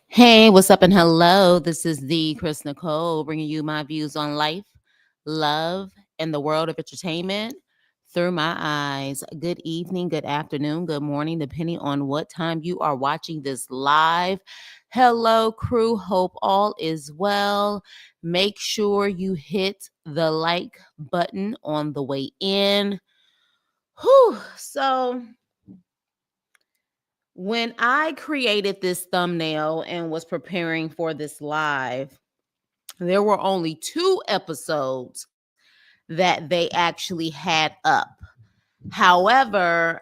Hey, what's up and hello? This is the Chris Nicole bringing you my views on life, love, and the world of entertainment through my eyes. Good evening, good afternoon, good morning, depending on what time you are watching this live. Hello, crew. Hope all is well. Make sure you hit the like button on the way in. Whew. So, when I created this thumbnail and was preparing for this live, there were only 2 episodes that they actually had up. However,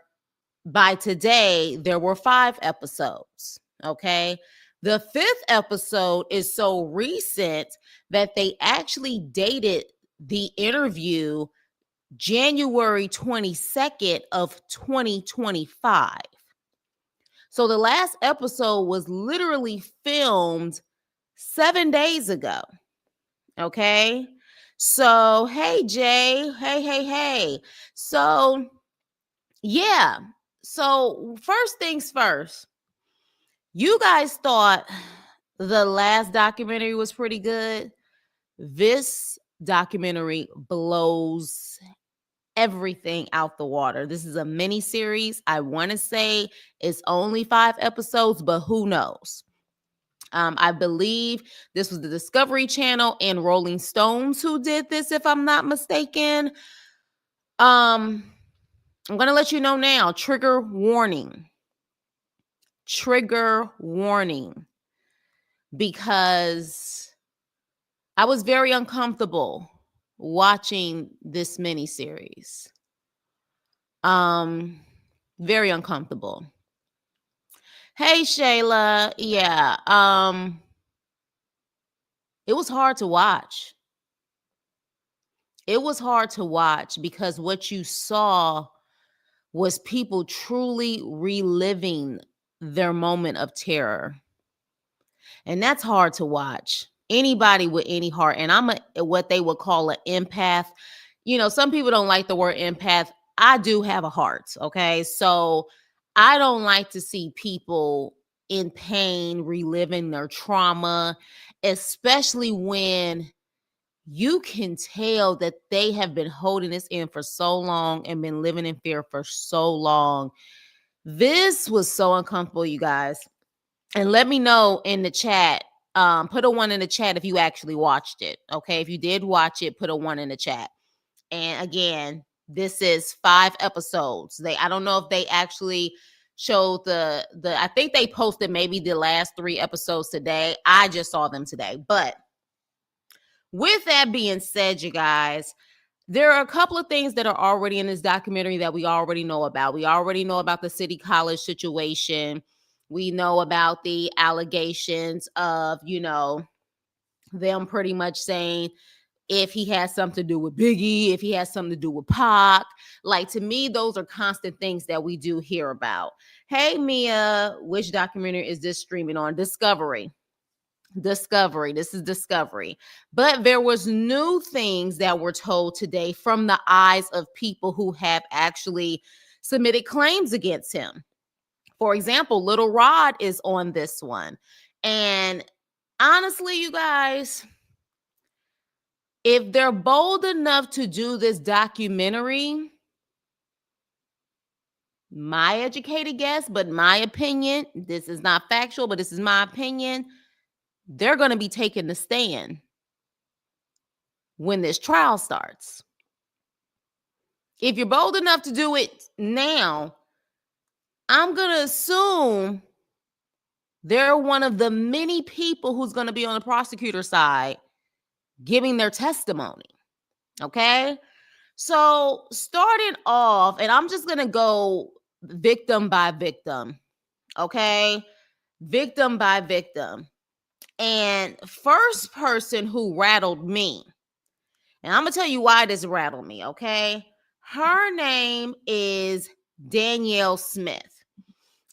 by today, there were 5 episodes. Okay. The 5th episode is so recent that they actually dated the interview January 22nd of 2025. So the last episode was literally filmed 7 days ago. Okay. So, hey, Jay. Hey. So, yeah. So, first things first, you guys thought the last documentary was pretty good. This documentary blows everything out the water. This is a mini series. I want to say it's only 5 episodes, but who knows? I believe this was the Discovery Channel and Rolling Stones who did this, if I'm not mistaken. I'm going to let you know now. Trigger warning. Trigger warning. Because I was very uncomfortable watching this miniseries. Very uncomfortable. Hey, Shayla. Yeah. It was hard to watch. It was hard to watch because what you saw was people truly reliving their moment of terror. And that's hard to watch. Anybody with any heart, and I'm what they would call an empath. You know, some people don't like the word empath. I do have a heart, okay? So I don't like to see people in pain, reliving their trauma, especially when you can tell that they have been holding this in for so long and been living in fear for so long. This was so uncomfortable, you guys. And let me know in the chat. Put a 1 in the chat if you actually watched it. Okay. If you did watch it, put a 1 in the chat. And again, this is 5 episodes. I don't know if they actually showed I think they posted maybe the last 3 episodes today. I just saw them today. But with that being said, you guys, there are a couple of things that are already in this documentary that we already know about. We already know about the City College situation. We know about the allegations of, them pretty much saying if he has something to do with Biggie, if he has something to do with Pac. Like, to me, those are constant things that we do hear about. Hey, Mia, which documentary is this streaming on? Discovery. This is Discovery. But there was new things that were told today from the eyes of people who have actually submitted claims against him. For example, Little Rod is on this one. And honestly, you guys, if they're bold enough to do this documentary, my educated guess, but my opinion, this is not factual, but this is my opinion, they're going to be taking the stand when this trial starts. If you're bold enough to do it now, I'm going to assume they're one of the many people who's going to be on the prosecutor side giving their testimony. Okay? So, starting off, and I'm just going to go victim by victim. Okay? Victim by victim. And first person who rattled me, and I'm going to tell you why this rattled me, okay? Her name is Danielle Smith.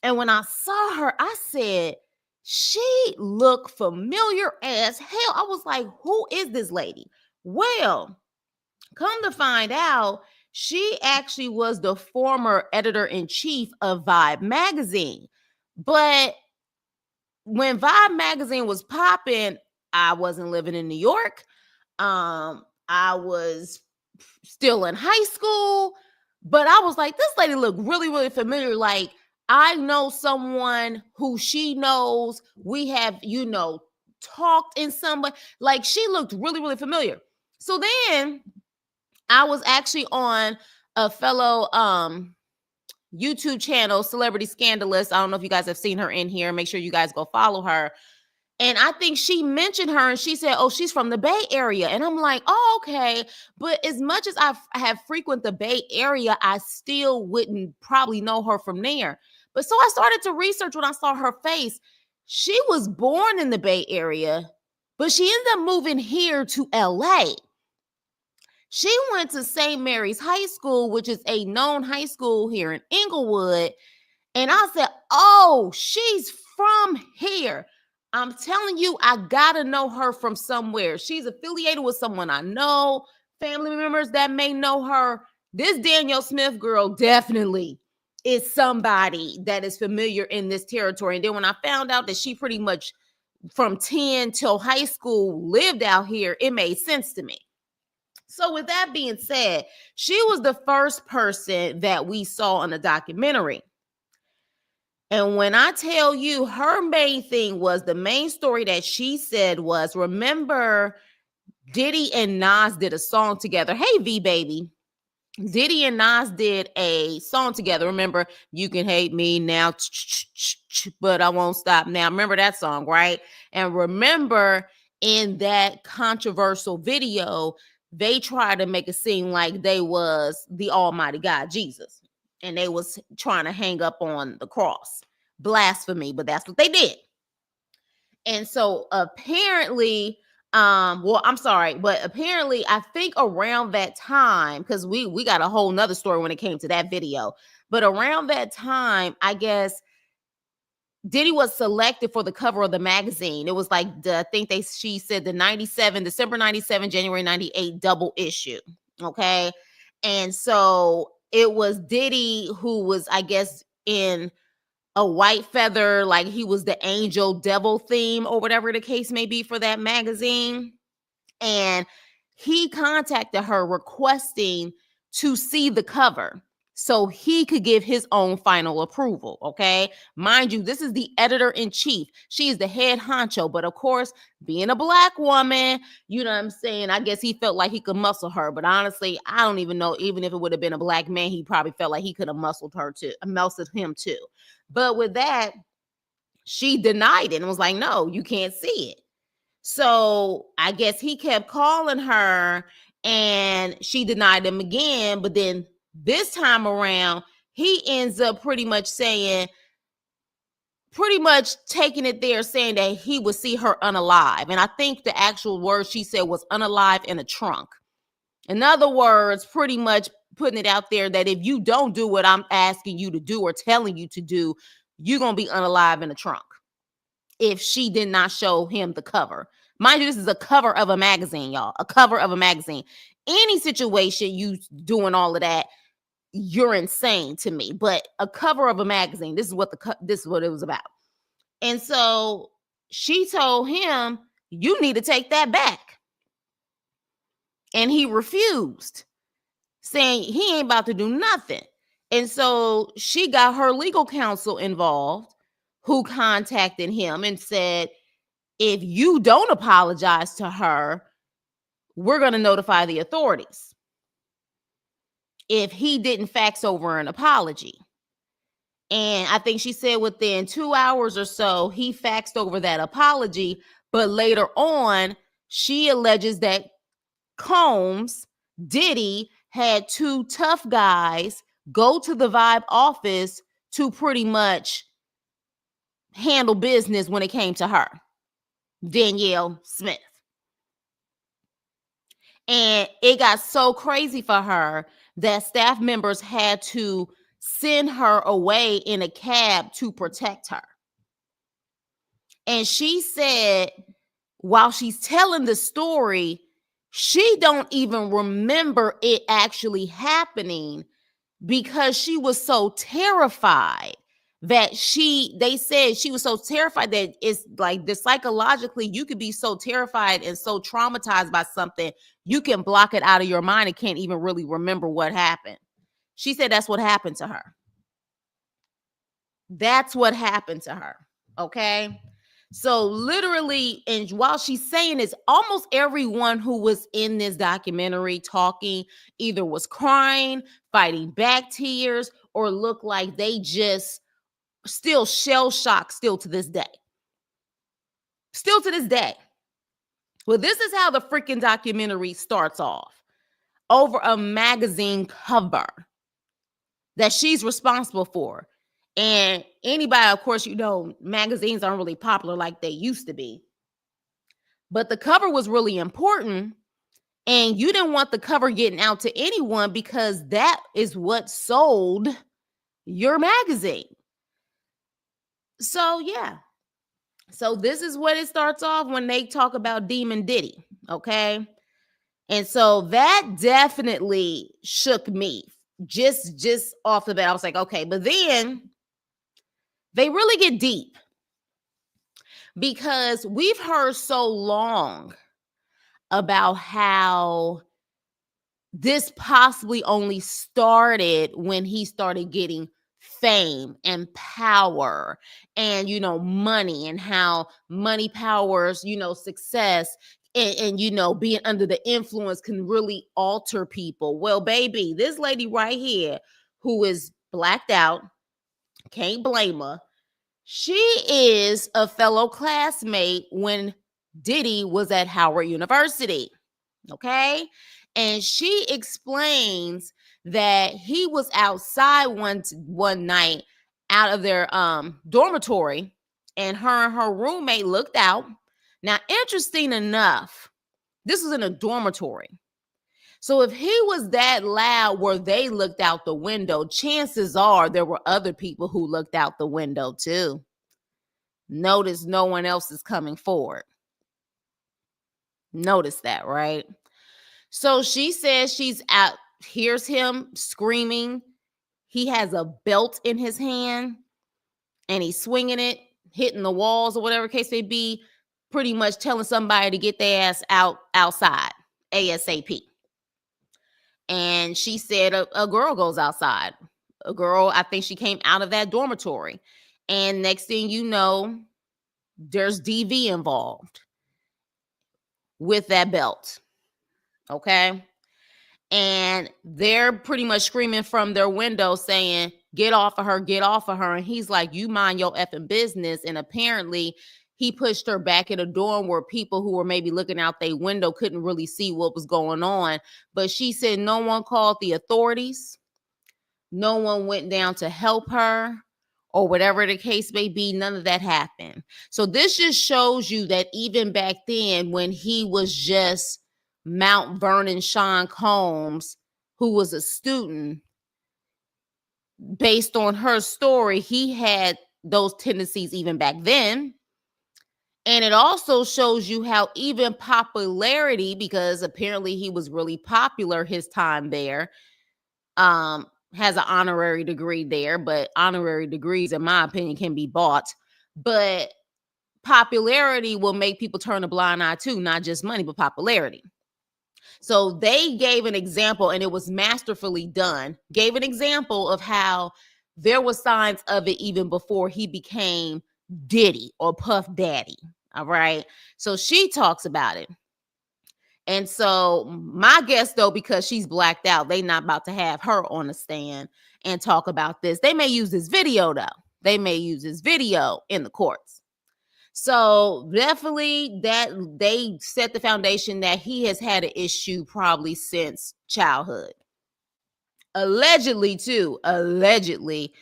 And when I saw her, I said, she looked familiar as hell. I was like, who is this lady? Well, come to find out, she actually was the former editor-in-chief of Vibe magazine. But when Vibe magazine was popping, I wasn't living in New York. I was still in high school, but I was like, this lady looked really, really familiar. Like, I know someone who she knows. We have, talked in some way. Like, she looked really, really familiar. So then I was actually on a fellow YouTube channel, Celebrity Scandalous. I don't know if you guys have seen her in here. Make sure you guys go follow her. And I think she mentioned her and she said, oh, she's from the Bay Area. And I'm like, oh, okay. But as much as I have frequent the Bay Area, I still wouldn't probably know her from there. But so I started to research when I saw her face. She was born in the Bay Area, but she ended up moving here to LA. She went to St. Mary's High School, which is a known high school here in Inglewood. And I said, oh, she's from here. I'm telling you, I gotta know her from somewhere. She's affiliated with someone I know, family members that may know her. This Danielle Smith girl definitely is somebody that is familiar in this territory. And then when I found out that she pretty much from 10 till high school lived out here, it made sense to me. So with that being said, she was the first person that we saw in the documentary. And when I tell you, her main thing was, the main story that she said was, remember Diddy and Nas did a song together. Hey, V baby. Diddy and Nas did a song together. Remember, you can hate me now, but I won't stop now. Remember that song, right? And remember, in that controversial video, they tried to make it seem like they was the Almighty God, Jesus. And they was trying to hang up on the cross. Blasphemy, but that's what they did. And so apparently, but apparently I think around that time, because we got a whole nother story when it came to that video, but around that time, I guess Diddy was selected for the cover of the magazine. It was like she said the December 97, January 98 double issue. Okay. And so it was Diddy who was, I guess, in a white feather, like he was the angel devil theme or whatever the case may be for that magazine. And he contacted her requesting to see the cover so he could give his own final approval. Okay. Mind you, this is the editor-in-chief. She is the head honcho. But of course, being a Black woman, you know what I'm saying? I guess he felt like he could muscle her. But honestly, I don't even know. Even if it would have been a Black man, he probably felt like he could have muscled him too. But with that, she denied it and was like, no, you can't see it. So I guess he kept calling her and she denied him again. But then this time around, he ends up pretty much taking it there, saying that he would see her unalive. And I think the actual word she said was unalive in a trunk. In other words, pretty much putting it out there that if you don't do what I'm asking you to do or telling you to do, you're going to be unalive in a trunk. If she did not show him the cover. Mind you, this is a cover of a magazine, y'all. A cover of a magazine. Any situation you doing all of that, you're insane to me. But a cover of a magazine, this is what it was about. And so she told him, you need to take that back. And he refused, saying he ain't about to do nothing. And so she got her legal counsel involved, who contacted him and said, if you don't apologize to her, we're going to notify the authorities. If he didn't fax over an apology. And I think she said within 2 hours or so, he faxed over that apology. But later on, she alleges that Combs, Diddy, had two tough guys go to the Vibe office to pretty much handle business when it came to her, Danielle Smith. And it got so crazy for her that staff members had to send her away in a cab to protect her. And she said, while she's telling the story, she don't even remember it actually happening because she was so terrified that they said she was so terrified that it's like the psychologically you could be so terrified and so traumatized by something, you can block it out of your mind and can't even really remember what happened. She said that's what happened to her. That's what happened to her. Okay. So literally, and while she's saying this, almost everyone who was in this documentary talking either was crying, fighting back tears, or looked like they just still shell shocked still to this day. Still to this day. Well, this is how the freaking documentary starts off. Over a magazine cover that she's responsible for. And anybody, of course, magazines aren't really popular like they used to be. But the cover was really important. And you didn't want the cover getting out to anyone because that is what sold your magazine. So, yeah. So this is what it starts off when they talk about Demon Diddy. Okay. And so that definitely shook me just off the bat. I was like, okay, but then they really get deep because we've heard so long about how this possibly only started when he started getting fame and power and money, and how money powers success, and being under the influence can really alter people. Well, baby, this lady right here who is blacked out, can't blame her. She is a fellow classmate when Diddy was at Howard University. Okay. And she explains that he was outside one night out of their dormitory, and her roommate looked out. Now, interesting enough, this was in a dormitory. So if he was that loud where they looked out the window, chances are there were other people who looked out the window too. Notice no one else is coming forward. Notice that, right? So she says she's out, hears him screaming. He has a belt in his hand and he's swinging it, hitting the walls or whatever case may be, pretty much telling somebody to get their ass outside ASAP. And she said a girl goes outside. A girl, I think she came out of that dormitory. And next thing you know, there's DV involved with that belt. Okay. And they're pretty much screaming from their window saying, get off of her, get off of her. And he's like, you mind your effing business. And apparently he pushed her back in a dorm where people who were maybe looking out their window couldn't really see what was going on. But she said no one called the authorities. No one went down to help her, or whatever the case may be. None of that happened. So this just shows you that even back then, when he was just Mount Vernon Sean Combs, who was a student, based on her story, he had those tendencies even back then. And it also shows you how even popularity, because apparently he was really popular his time there, has an honorary degree there, but honorary degrees, in my opinion, can be bought. But popularity will make people turn a blind eye too, not just money, but popularity. So they gave an example, and it was masterfully done, gave an example of how there were signs of it even before he became Diddy or Puff Daddy. All right. So she talks about it. And so my guess, though, because she's blacked out, they not about to have her on the stand and talk about this. They may use this video, though. They may use this video in the courts. So definitely that they set the foundation that he has had an issue probably since childhood. Allegedly, too. Allegedly,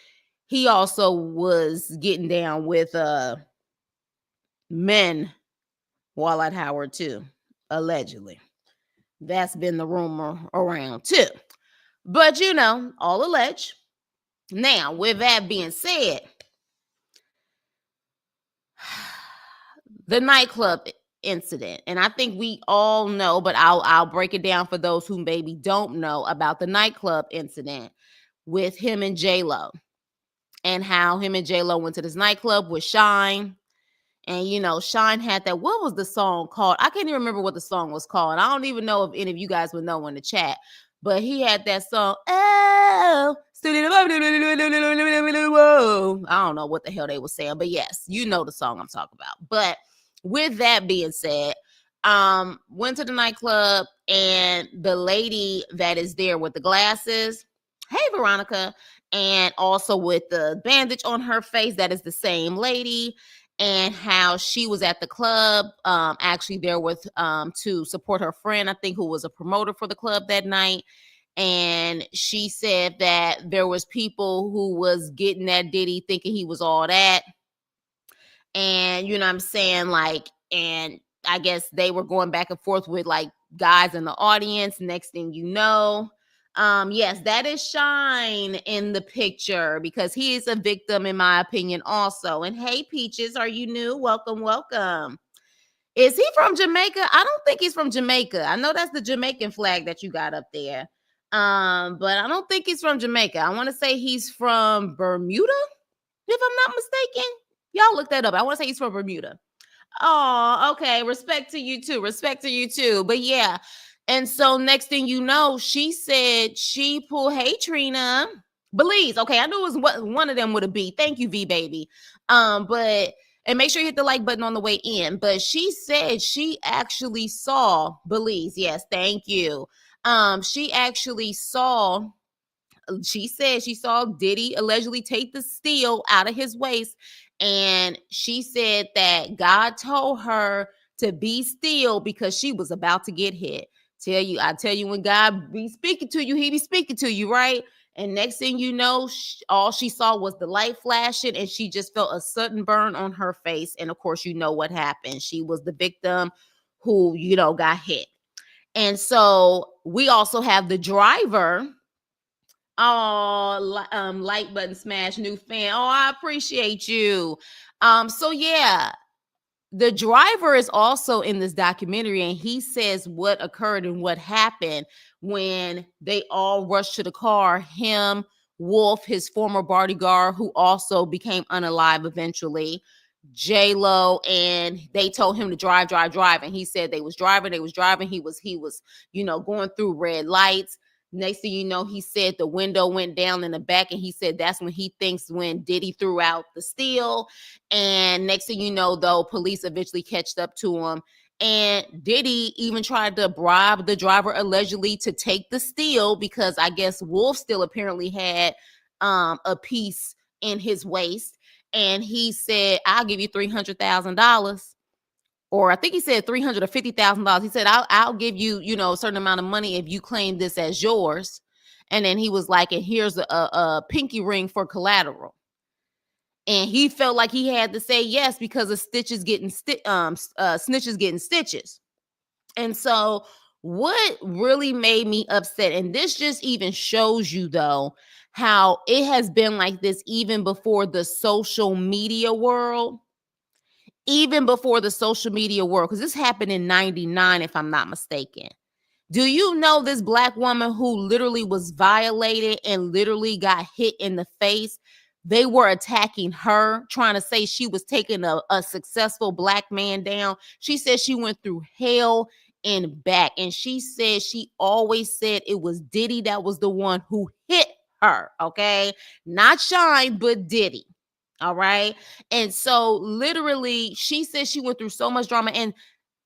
he also was getting down with men while at Howard, too. Allegedly. That's been the rumor around, too. But, all alleged. Now, with that being said, the nightclub incident, and I think we all know, but I'll break it down for those who maybe don't know about the nightclub incident with him and J-Lo. and how him and J-Lo went to this nightclub with Shine. And, Shine had that. What was the song called? I can't even remember what the song was called. And I don't even know if any of you guys would know in the chat. But he had that song. Oh, whoa. I don't know what the hell they were saying. But yes, you know the song I'm talking about. But with that being said, went to the nightclub, and the lady that is there with the glasses, hey, Veronica, and also with the bandage on her face, that is the same lady, and how she was at the club, actually there with to support her friend, I think, who was a promoter for the club that night. And she said that there was people who was getting at Diddy thinking he was all that. And you know what I'm saying? Like, and I guess they were going back and forth with like guys in the audience. Next thing you know, yes, that is Shine in the picture, because he is a victim in my opinion also. And hey, Peaches, are you new? Welcome, welcome. Is he from Jamaica? I don't think he's from Jamaica. I know that's the Jamaican flag that you got up there. But I don't think he's from Jamaica. I want to say he's from Bermuda, if I'm not mistaken. Y'all look that up. I want to say he's from Bermuda. Oh, okay. Respect to you too. Respect to you too. But yeah. And so next thing you know, she said she pulled, hey Trina, Belize. Okay, I knew it was what one of them would have be. Thank you, V baby. But and make sure you hit the like button on the way in. But she said she actually saw Belize. Yes, thank you. She actually saw, she said she saw Diddy allegedly take the steel out of his waist. And she said that God told her to be still because she was about to get hit. I tell you, when God be speaking to you, he be speaking to you, right? And next thing you know, all she saw was the light flashing, and she just felt a sudden burn on her face. And of course, you know what happened. She was the victim who, got hit. And so we also have the driver. Oh, like button smash, new fan. Oh, I appreciate you. So yeah, the driver is also in this documentary, and he says what occurred and what happened when they all rushed to the car. Him, Wolf, his former bodyguard, who also became unalive eventually, J-Lo, and they told him to drive, and he said they was driving. He was, going through red lights. Next thing you know, he said the window went down in the back, and he said that's when he thinks when Diddy threw out the steel. And next thing you know, though, police eventually catched up to him. And Diddy even tried to bribe the driver allegedly to take the steel, because I guess Wolf still apparently had a piece in his waist. And he said, I'll give you $300,000. Or I think he said $350,000. He said, I'll give you, a certain amount of money if you claim this as yours. And then he was like, and here's a pinky ring for collateral. And he felt like he had to say yes because of snitches getting stitches. And so what really made me upset, and this just even shows you though, how it has been like this even before the social media world. Because this happened in 99, if I'm not mistaken. Do you know this black woman who literally was violated and literally got hit in the face? They were attacking her, trying to say she was taking a successful black man down. She said she went through hell and back. And she said she always said it was Diddy that was the one who hit her, okay? Not Shine, but Diddy. All right. And so literally, she said she went through so much drama. And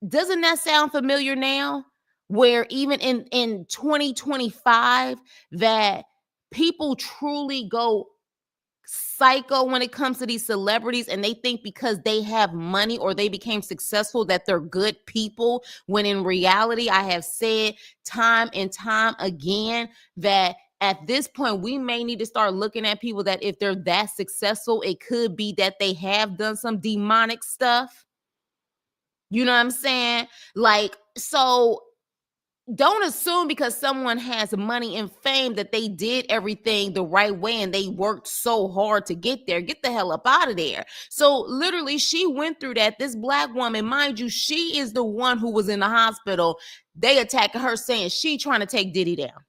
doesn't that sound familiar now? Where even in 2025, that people truly go psycho when it comes to these celebrities, and they think because they have money or they became successful that they're good people, when in reality, I have said time and time again that at this point we may need to start looking at people that if they're that successful, it could be that they have done some demonic stuff. You know what I'm saying? Like, so don't assume because someone has money and fame that they did everything the right way and they worked so hard to get there. Get the hell up out of there. So literally, she went through that. This black woman, mind you, she is the one who was in the hospital. They attacking her saying she trying to take Diddy down.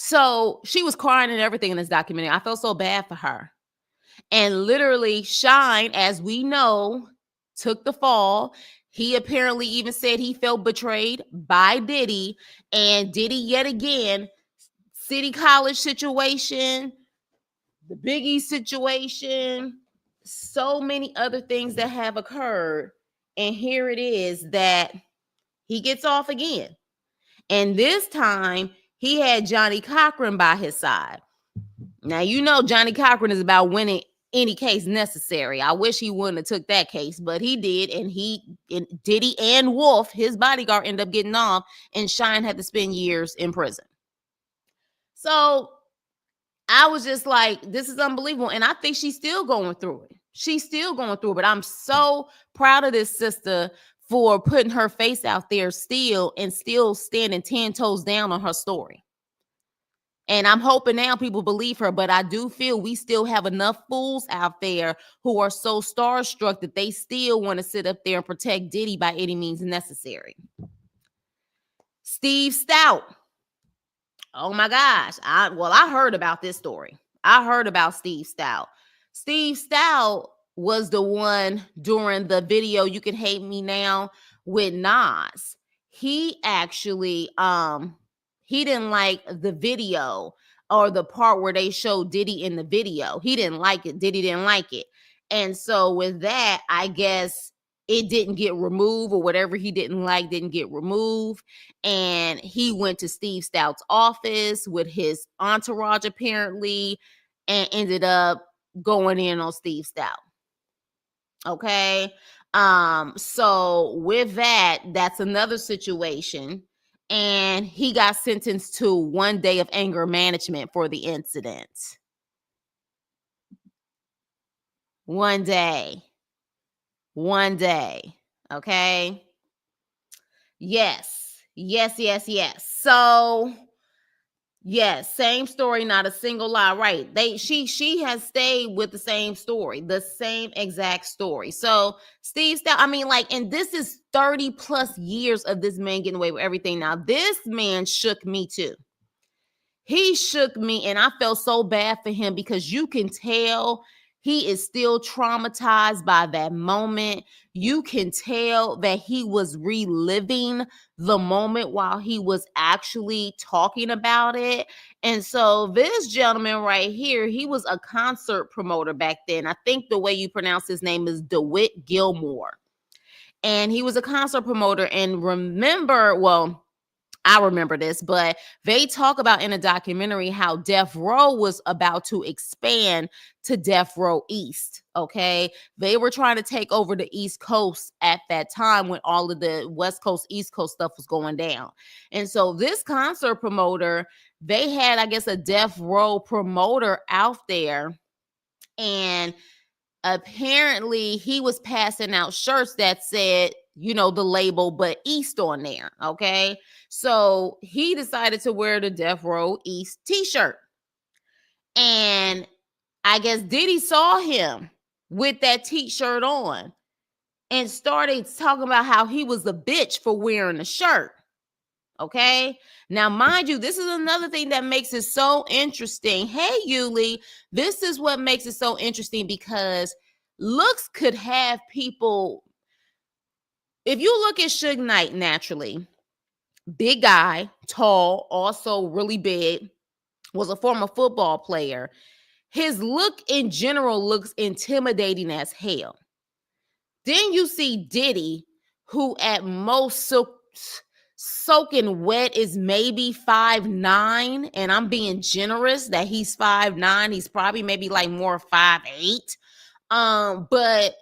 So she was crying and everything in this documentary. I felt so bad for her. And literally, Shine, as we know, took the fall. He apparently even said he felt betrayed by Diddy. And Diddy, yet again, City College situation, the Biggie situation, so many other things that have occurred. And here it is that he gets off again. And this time, he had Johnny Cochran by his side. Now, you know Johnny Cochran is about winning any case necessary. I wish he wouldn't have took that case, but he did, and Diddy and Wolf, his bodyguard, ended up getting off, and Shine had to spend years in prison. So I was just like, this is unbelievable. And I think she's still going through it. She's still going through it. But I'm so proud of this sister for putting her face out there still and still standing 10 toes down on her story. And I'm hoping now people believe her, but I do feel we still have enough fools out there who are so starstruck that they still want to sit up there and protect Diddy by any means necessary. Steve Stout. Oh my gosh. I heard about this story. I heard about Steve Stout. Steve Stout was the one during the video You Can Hate Me Now with Nas. He actually he didn't like the video or the part where they showed Diddy in the video. He didn't like it. Diddy didn't like it. And so with that, I guess it didn't get removed, or whatever he didn't like didn't get removed. And he went to Steve Stout's office with his entourage apparently and ended up going in on Steve Stout. Okay. So with that, that's another situation. And he got sentenced to 1 day of anger management for the incident. 1 day. 1 day. Okay. Yes. So yes, same story, not a single lie. Right. She has stayed with the same story, the same exact story. So Steve Stout, I mean, like, and this is 30 plus years of this man getting away with everything. Now, this man shook me too. He shook me, and I felt so bad for him because you can tell he is still traumatized by that moment. You can tell that he was reliving the moment while he was actually talking about it. And so this gentleman right here, he was a concert promoter back then. I think the way you pronounce his name is DeWitt Gilmore. And he was a concert promoter. And I remember this, but they talk about in a documentary how Death Row was about to expand to Death Row East. Okay. They were trying to take over the East Coast at that time when all of the West Coast, East Coast stuff was going down. And so this concert promoter, they had, I guess, a Death Row promoter out there. And apparently he was passing out shirts that said, the label, but East on there. Okay. So he decided to wear the Death Row East t-shirt. And I guess Diddy saw him with that t-shirt on and started talking about how he was a bitch for wearing the shirt. Okay. Now, mind you, this is another thing that makes it so interesting. Hey, Yuli, this is what makes it so interesting because looks could have people. If you look at Suge Knight naturally, big guy, tall, also really big, was a former football player. His look in general looks intimidating as hell. Then you see Diddy, who at most soaking wet is maybe 5'9", and I'm being generous that he's 5'9". He's probably maybe like more 5'8". But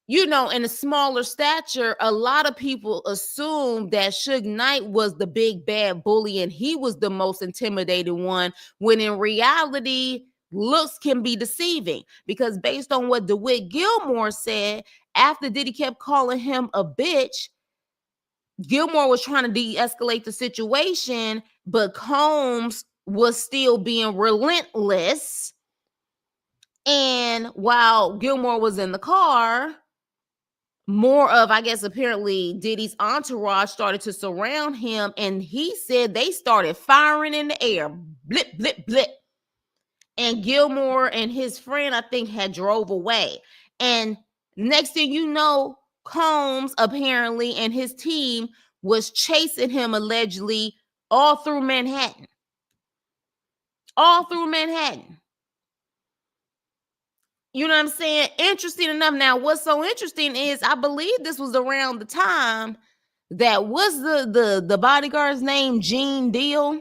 in a smaller stature, a lot of people assume that Suge Knight was the big bad bully and he was the most intimidating one, when in reality, looks can be deceiving. Because based on what DeWitt Gilmore said, after Diddy kept calling him a bitch, Gilmore was trying to de-escalate the situation, but Combs was still being relentless. And while Gilmore was in the car, more of, I guess, apparently Diddy's entourage started to surround him, and he said they started firing in the air, blip, blip, blip. And Gilmore and his friend, I think, had drove away. And next thing you know, Combs apparently and his team was chasing him allegedly all through Manhattan. All through Manhattan. You know what I'm saying? Interesting enough. Now, what's so interesting is I believe this was around the time that was the bodyguard's name, Gene Deal.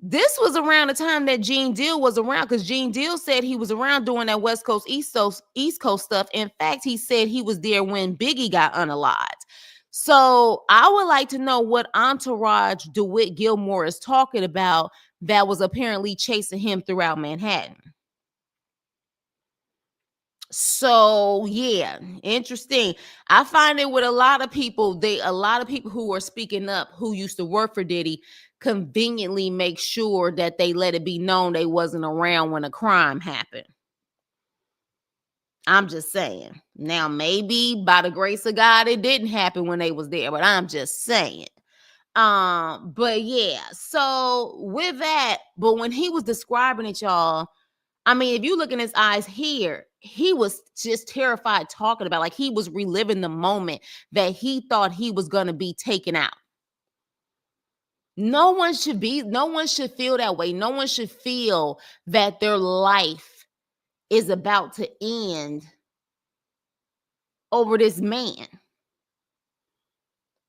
This was around the time that Gene Deal was around, because Gene Deal said he was around doing that West Coast, East Coast stuff. In fact, he said he was there when Biggie got unalived. So I would like to know what entourage DeWitt Gilmore is talking about that was apparently chasing him throughout Manhattan. So yeah, interesting. I find it with a lot of people, a lot of people who are speaking up who used to work for Diddy conveniently make sure that they let it be known they wasn't around when a crime happened. I'm just saying. Now, maybe by the grace of God, it didn't happen when they was there, but I'm just saying. But yeah, so with that, but when he was describing it, y'all, I mean, if you look in his eyes here, he was just terrified talking about, like, he was reliving the moment that he thought he was going to be taken out. No one should feel that way. No one should feel that their life is about to end over this man.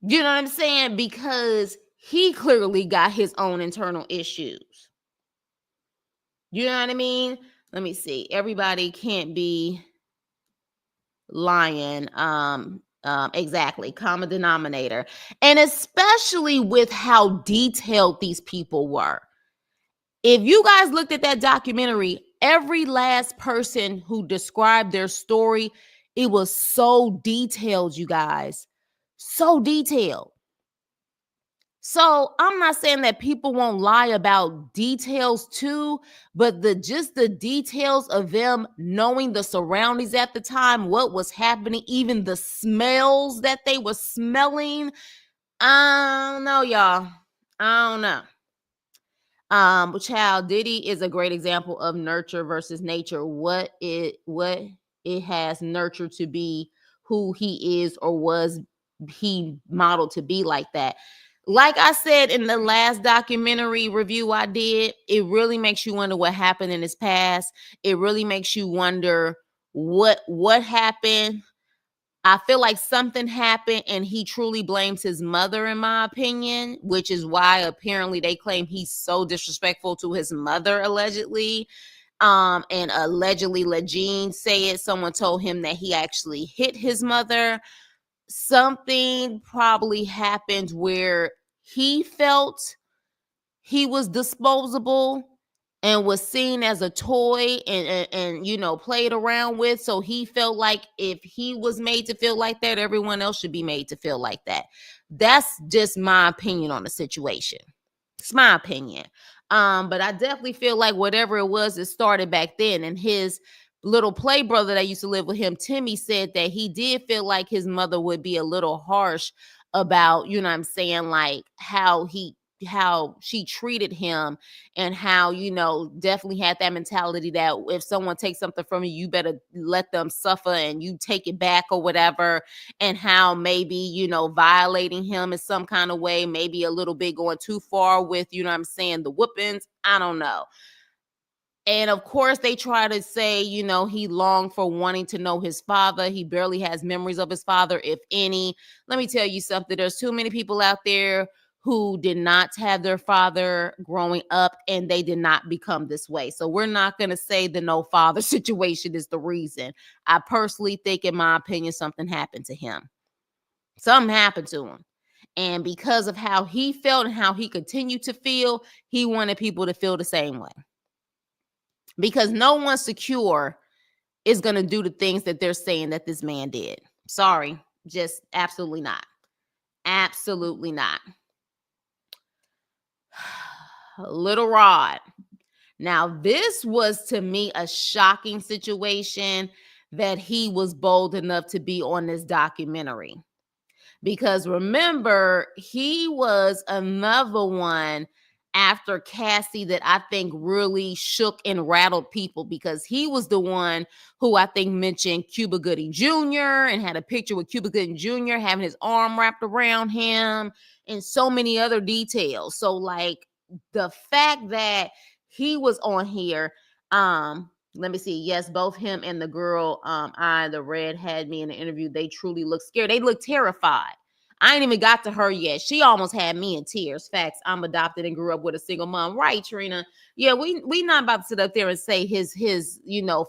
You know what I'm saying? Because he clearly got his own internal issues. You know what I mean? Let me see. Everybody can't be lying. Exactly. Common denominator. And especially with how detailed these people were. If you guys looked at that documentary, every last person who described their story, it was so detailed, you guys. So detailed. So I'm not saying that people won't lie about details too, but just the details of them knowing the surroundings at the time, what was happening, even the smells that they were smelling. I don't know, y'all. I don't know. Child, Diddy is a great example of nurture versus nature. What it has nurtured to be who he is, or was he modeled to be like that. Like I said in the last documentary review I did, it really makes you wonder what happened in his past. It really makes you wonder what happened. I feel like something happened and he truly blames his mother, in my opinion, which is why apparently they claim he's so disrespectful to his mother, allegedly. And allegedly, Legene say it. Someone told him that he actually hit his mother. Something probably happened where he felt he was disposable and was seen as a toy and you know, played around with. So he felt like if he was made to feel like that, everyone else should be made to feel like that. That's just my opinion on the situation. It's my opinion. But I definitely feel like whatever it was, it started back then. And his little play brother that used to live with him, Timmy, said that he did feel like his mother would be a little harsh about, you know what I'm saying, like how she treated him, and how, you know, definitely had that mentality that if someone takes something from you, you better let them suffer and you take it back or whatever. And how maybe, you know, violating him in some kind of way, maybe a little bit going too far with, you know what I'm saying, the whoopings. I don't know. And of course, they try to say, you know, he longed for wanting to know his father. He barely has memories of his father, if any. Let me tell you something. There's too many people out there who did not have their father growing up, and they did not become this way. So we're not going to say the no father situation is the reason. I personally think, in my opinion, something happened to him. Something happened to him. And because of how he felt and how he continued to feel, he wanted people to feel the same way. Because no one secure is going to do the things that they're saying that this man did. Sorry, just absolutely not. Absolutely not. Little Rod. Now, this was to me a shocking situation that he was bold enough to be on this documentary. Because remember, he was another one after Cassie that I think really shook and rattled people, because he was the one who I think mentioned Cuba Gooding Jr. and had a picture with Cuba Gooding Jr. having his arm wrapped around him and so many other details. So like the fact that he was on here, let me see. Yes, both him and the girl, the red had me in the interview. They truly look scared. They look terrified. I ain't even got to her yet. She almost had me in tears. Facts. I'm adopted and grew up with a single mom. Right, Trina? Yeah, we not about to sit up there and say his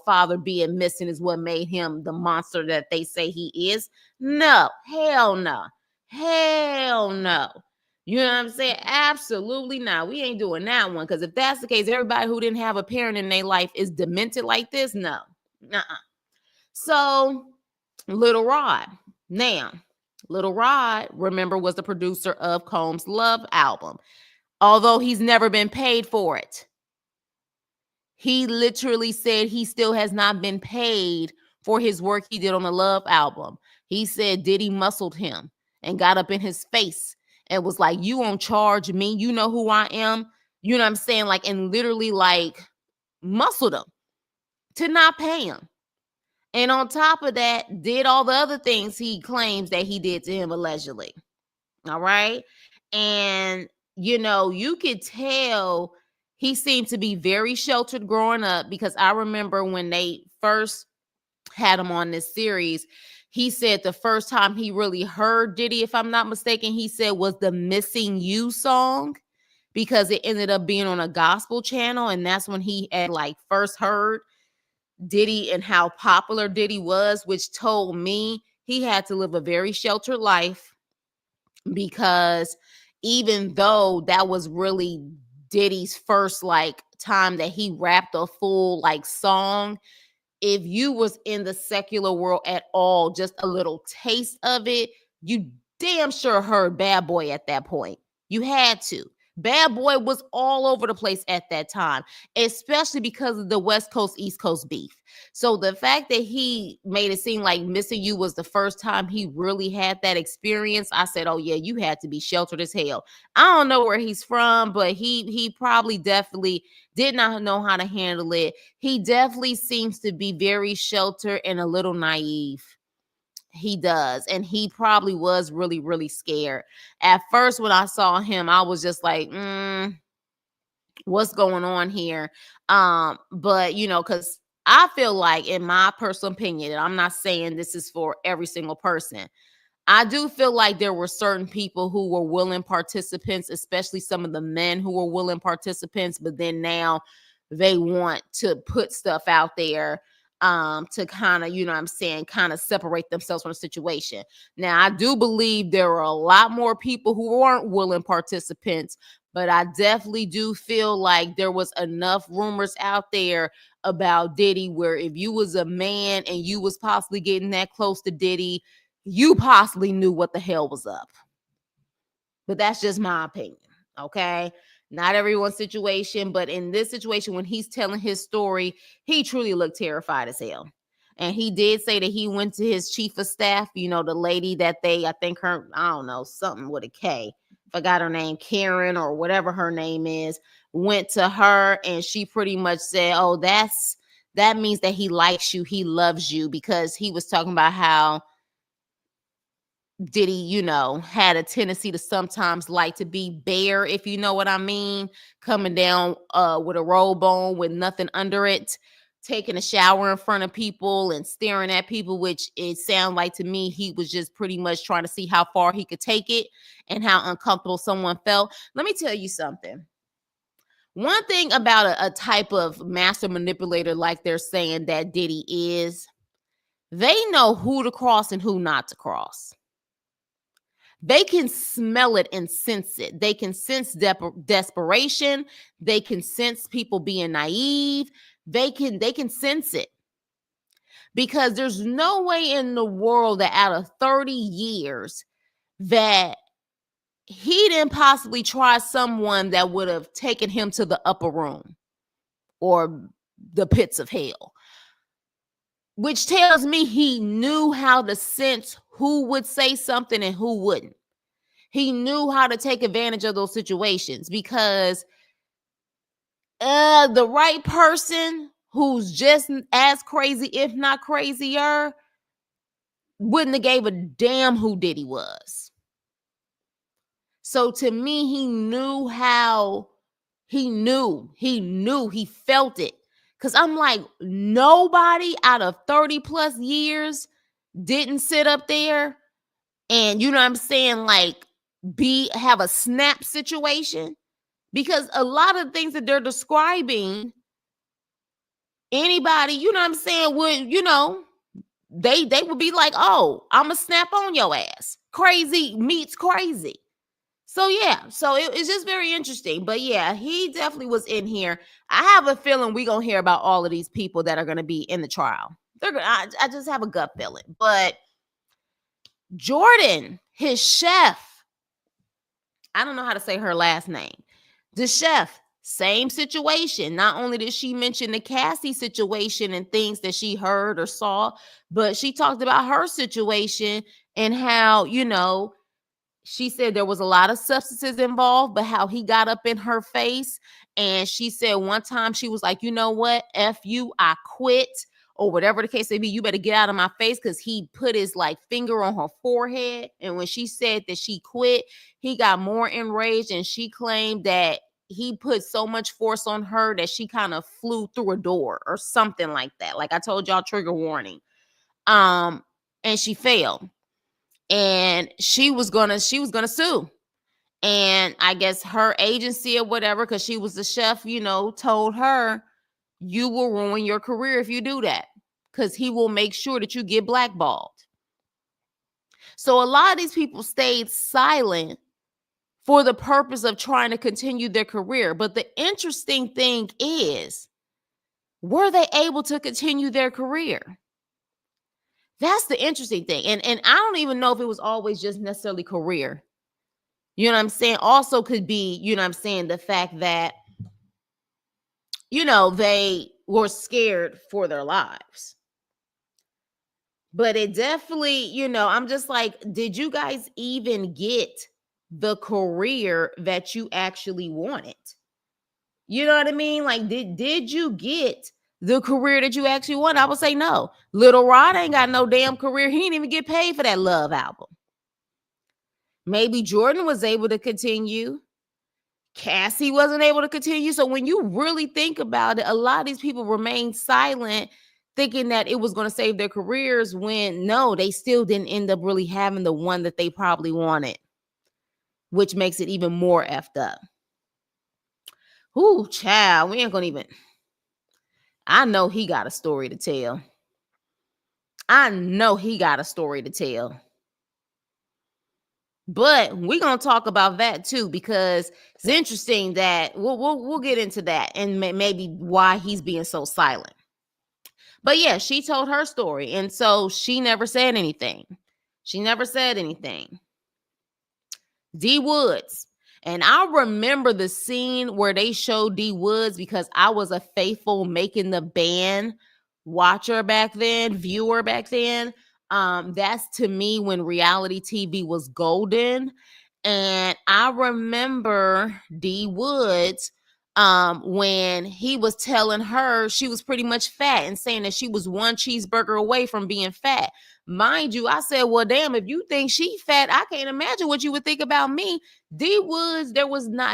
father being missing is what made him the monster that they say he is. No, hell no. Hell no. You know what I'm saying? Absolutely not. We ain't doing that one. Because if that's the case, everybody who didn't have a parent in their life is demented like this. No. Nuh-uh. So, Little Rod. Now, Little Rod, remember, was the producer of Combs' Love album. Although he's never been paid for it. He literally said he still has not been paid for his work he did on the Love album. He said Diddy muscled him and got up in his face and was like, you won't charge me. You know who I am. You know what I'm saying? Like, and literally like muscled him to not pay him. And on top of that, did all the other things he claims that he did to him allegedly. All right. And, you could tell he seemed to be very sheltered growing up, because I remember when they first had him on this series, he said the first time he really heard Diddy, if I'm not mistaken, he said was the Missing You song, because it ended up being on a gospel channel. And that's when he had like first heard Diddy and how popular Diddy was, which told me he had to live a very sheltered life, because even though that was really Diddy's first like time that he rapped a full like song, if you was in the secular world at all, just a little taste of it, you damn sure heard Bad Boy at that point. You had to. Bad Boy was all over the place at that time, especially because of the West Coast, East Coast beef. So the fact that he made it seem like Missing You was the first time he really had that experience, I said, oh yeah, you had to be sheltered as hell. I don't know where he's from, but he probably definitely did not know how to handle it. He definitely seems to be very sheltered and a little naive. He does. And he probably was really, really scared. At first, when I saw him, I was just like, what's going on here? But because I feel like, in my personal opinion, and I'm not saying this is for every single person, I do feel like there were certain people who were willing participants, especially some of the men who were willing participants, but then now they want to put stuff out there to kind of, kind of separate themselves from the situation. Now, I do believe there are a lot more people who weren't willing participants, but I definitely do feel like there was enough rumors out there about Diddy where if you was a man and you was possibly getting that close to Diddy, you possibly knew what the hell was up. But that's just my opinion, okay? Not everyone's situation, but in this situation, when he's telling his story, he truly looked terrified as hell. And he did say that he went to his chief of staff, the lady that I think her, I don't know, something with a K. Forgot her name, Karen or whatever her name is, went to her and she pretty much said, oh, that means that he likes you, he loves you, because he was talking about how Diddy, had a tendency to sometimes like to be bare, if you know what I mean, coming down with a robe on with nothing under it, taking a shower in front of people and staring at people, which it sounded like to me he was just pretty much trying to see how far he could take it and how uncomfortable someone felt. Let me tell you something. One thing about a type of master manipulator like they're saying that Diddy is, they know who to cross and who not to cross. They can smell it and sense it. They can sense desperation. They can sense people being naive. They can sense it, because there's no way in the world that out of 30 years that he didn't possibly try someone that would have taken him to the upper room or the pits of hell. which tells me he knew how to sense who would say something and who wouldn't. He knew how to take advantage of those situations because the right person who's just as crazy, if not crazier, wouldn't have gave a damn who Diddy was. So to me, he felt it. Cause I'm like, nobody out of 30 plus years didn't sit up there and, you know what I'm saying, like have a snap situation. Because a lot of things that they're describing, anybody, you know what I'm saying, would, they would be like, oh, I'ma snap on your ass. Crazy meets crazy. So yeah, so it's just very interesting. But yeah, he definitely was in here. I have a feeling we're gonna hear about all of these people that are gonna be in the trial. I just have a gut feeling. But Jordan, his chef, I don't know how to say her last name. The chef, same situation. Not only did she mention the Cassie situation and things that she heard or saw, but she talked about her situation and how, she said there was a lot of substances involved, but how he got up in her face. And she said one time she was like, you know what? F you, I quit. Or whatever the case may be, you better get out of my face, because he put his like finger on her forehead. And when she said that she quit, he got more enraged, and she claimed that he put so much force on her that she kind of flew through a door or something like that. Like I told y'all, trigger warning. And she failed. And she was gonna sue. And I guess her agency or whatever, because she was the chef, told her, you will ruin your career if you do that, because he will make sure that you get blackballed. So a lot of these people stayed silent for the purpose of trying to continue their career. But the interesting thing is, were they able to continue their career? That's the interesting thing. And I don't even know if it was always just necessarily career. You know what I'm saying? Also could be, the fact that, they were scared for their lives. But it definitely, I'm just like, did you guys even get the career that you actually wanted? You know what I mean? Like, did you get the career that you actually want? I would say no. Little Rod ain't got no damn career. He didn't even get paid for that Love album. Maybe Jordan was able to continue. Cassie wasn't able to continue. So when you really think about it, a lot of these people remained silent, thinking that it was going to save their careers, when no, they still didn't end up really having the one that they probably wanted, which makes it even more effed up. Ooh, child, we ain't going to even. I know he got a story to tell. But we're going to talk about that too, because it's interesting that we'll get into that and maybe why he's being so silent. But yeah, she told her story, and so she never said anything. D Woods. And I remember the scene where they showed D Woods, because I was a faithful Making the Band viewer back then. That's to me when reality TV was golden. And I remember D Woods when he was telling her she was pretty much fat and saying that she was one cheeseburger away from being fat. Mind you, I said, well, damn, if you think she fat, I can't imagine what you would think about me. D Woods,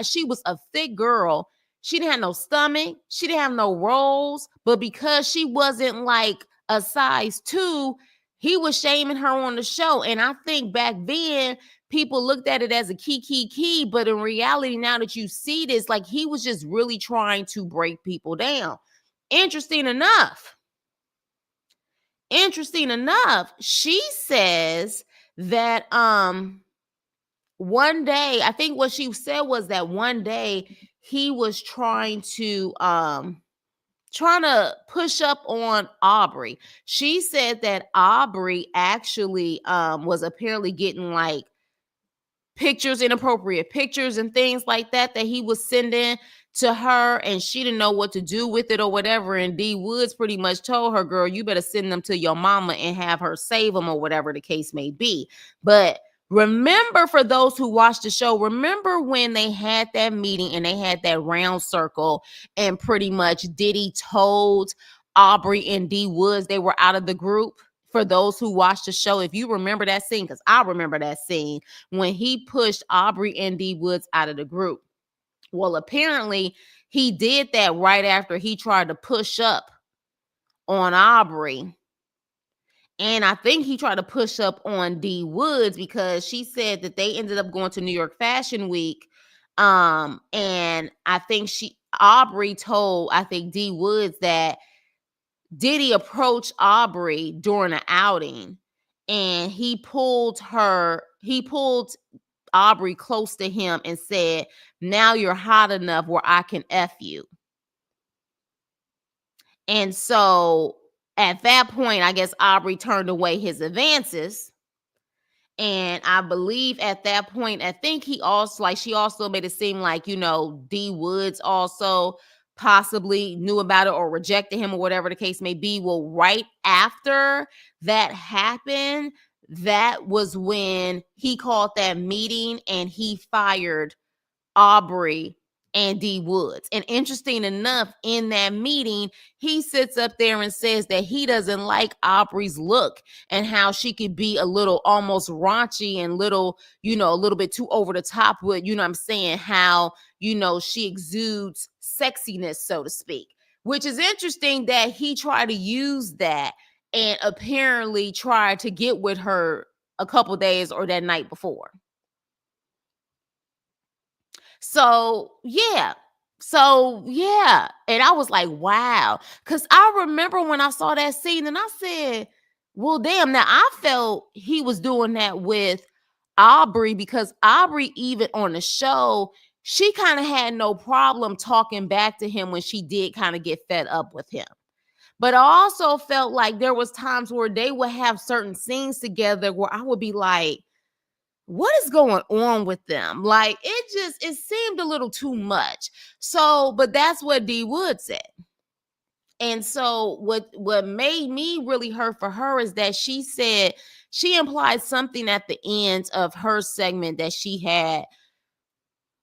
she was a thick girl. She didn't have no stomach. She didn't have no rolls. But because she wasn't like a size 2, he was shaming her on the show. And I think back then, people looked at it as a key. But in reality, now that you see this, like, he was just really trying to break people down. Interesting enough, she says that one day, I think what she said was that one day he was trying to push up on Aubrey. She said that Aubrey actually was apparently getting like inappropriate pictures and things like that he was sending to her and she didn't know what to do with it or whatever. And D Woods pretty much told her, girl, you better send them to your mama and have her save them or whatever the case may be. But remember, for those who watched the show, remember when they had that meeting and they had that round circle and pretty much Diddy told Aubrey and D Woods they were out of the group? For those who watched the show, if you remember that scene, because I remember that scene when he pushed Aubrey and D Woods out of the group. Well, apparently he did that right after he tried to push up on Aubrey. And I think he tried to push up on D Woods because she said that they ended up going to New York Fashion Week. And I think Aubrey told, I think D Woods, that Diddy approached Aubrey during an outing and he pulled Aubrey close to him and said, now you're hot enough where I can F you. And so at that point, I guess Aubrey turned away his advances. And I believe at that point, I think she also made it seem like, D Woods also possibly knew about it or rejected him or whatever the case may be. Well, right after that happened, that was when he called that meeting and he fired Aubrey and D Woods. And interesting enough, in that meeting, he sits up there and says that he doesn't like Aubrey's look and how she could be a little almost raunchy and a little bit too over the top with, what I'm saying, how, she exudes sexiness, so to speak, which is interesting that he tried to use that and apparently tried to get with her a couple days or that night before. So yeah. And I was like, wow. Because I remember when I saw that scene and I said, well, damn. Now I felt he was doing that with Aubrey because Aubrey, even on the show, she kind of had no problem talking back to him when she did kind of get fed up with him. But I also felt like there was times where they would have certain scenes together where I would be like, what is going on with them? Like, it seemed a little too much. So, but that's what D Wood said. And so what made me really hurt for her is that she said, she implied something at the end of her segment that she had.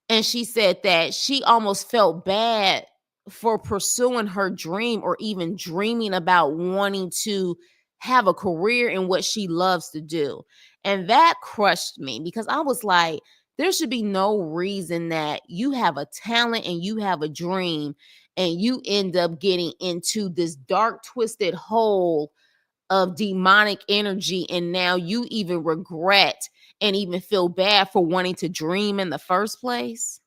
And she said that she almost felt bad for pursuing her dream or even dreaming about wanting to have a career in what she loves to do. And that crushed me because I was like, there should be no reason that you have a talent and you have a dream and you end up getting into this dark, twisted hole of demonic energy. And now you even regret and even feel bad for wanting to dream in the first place.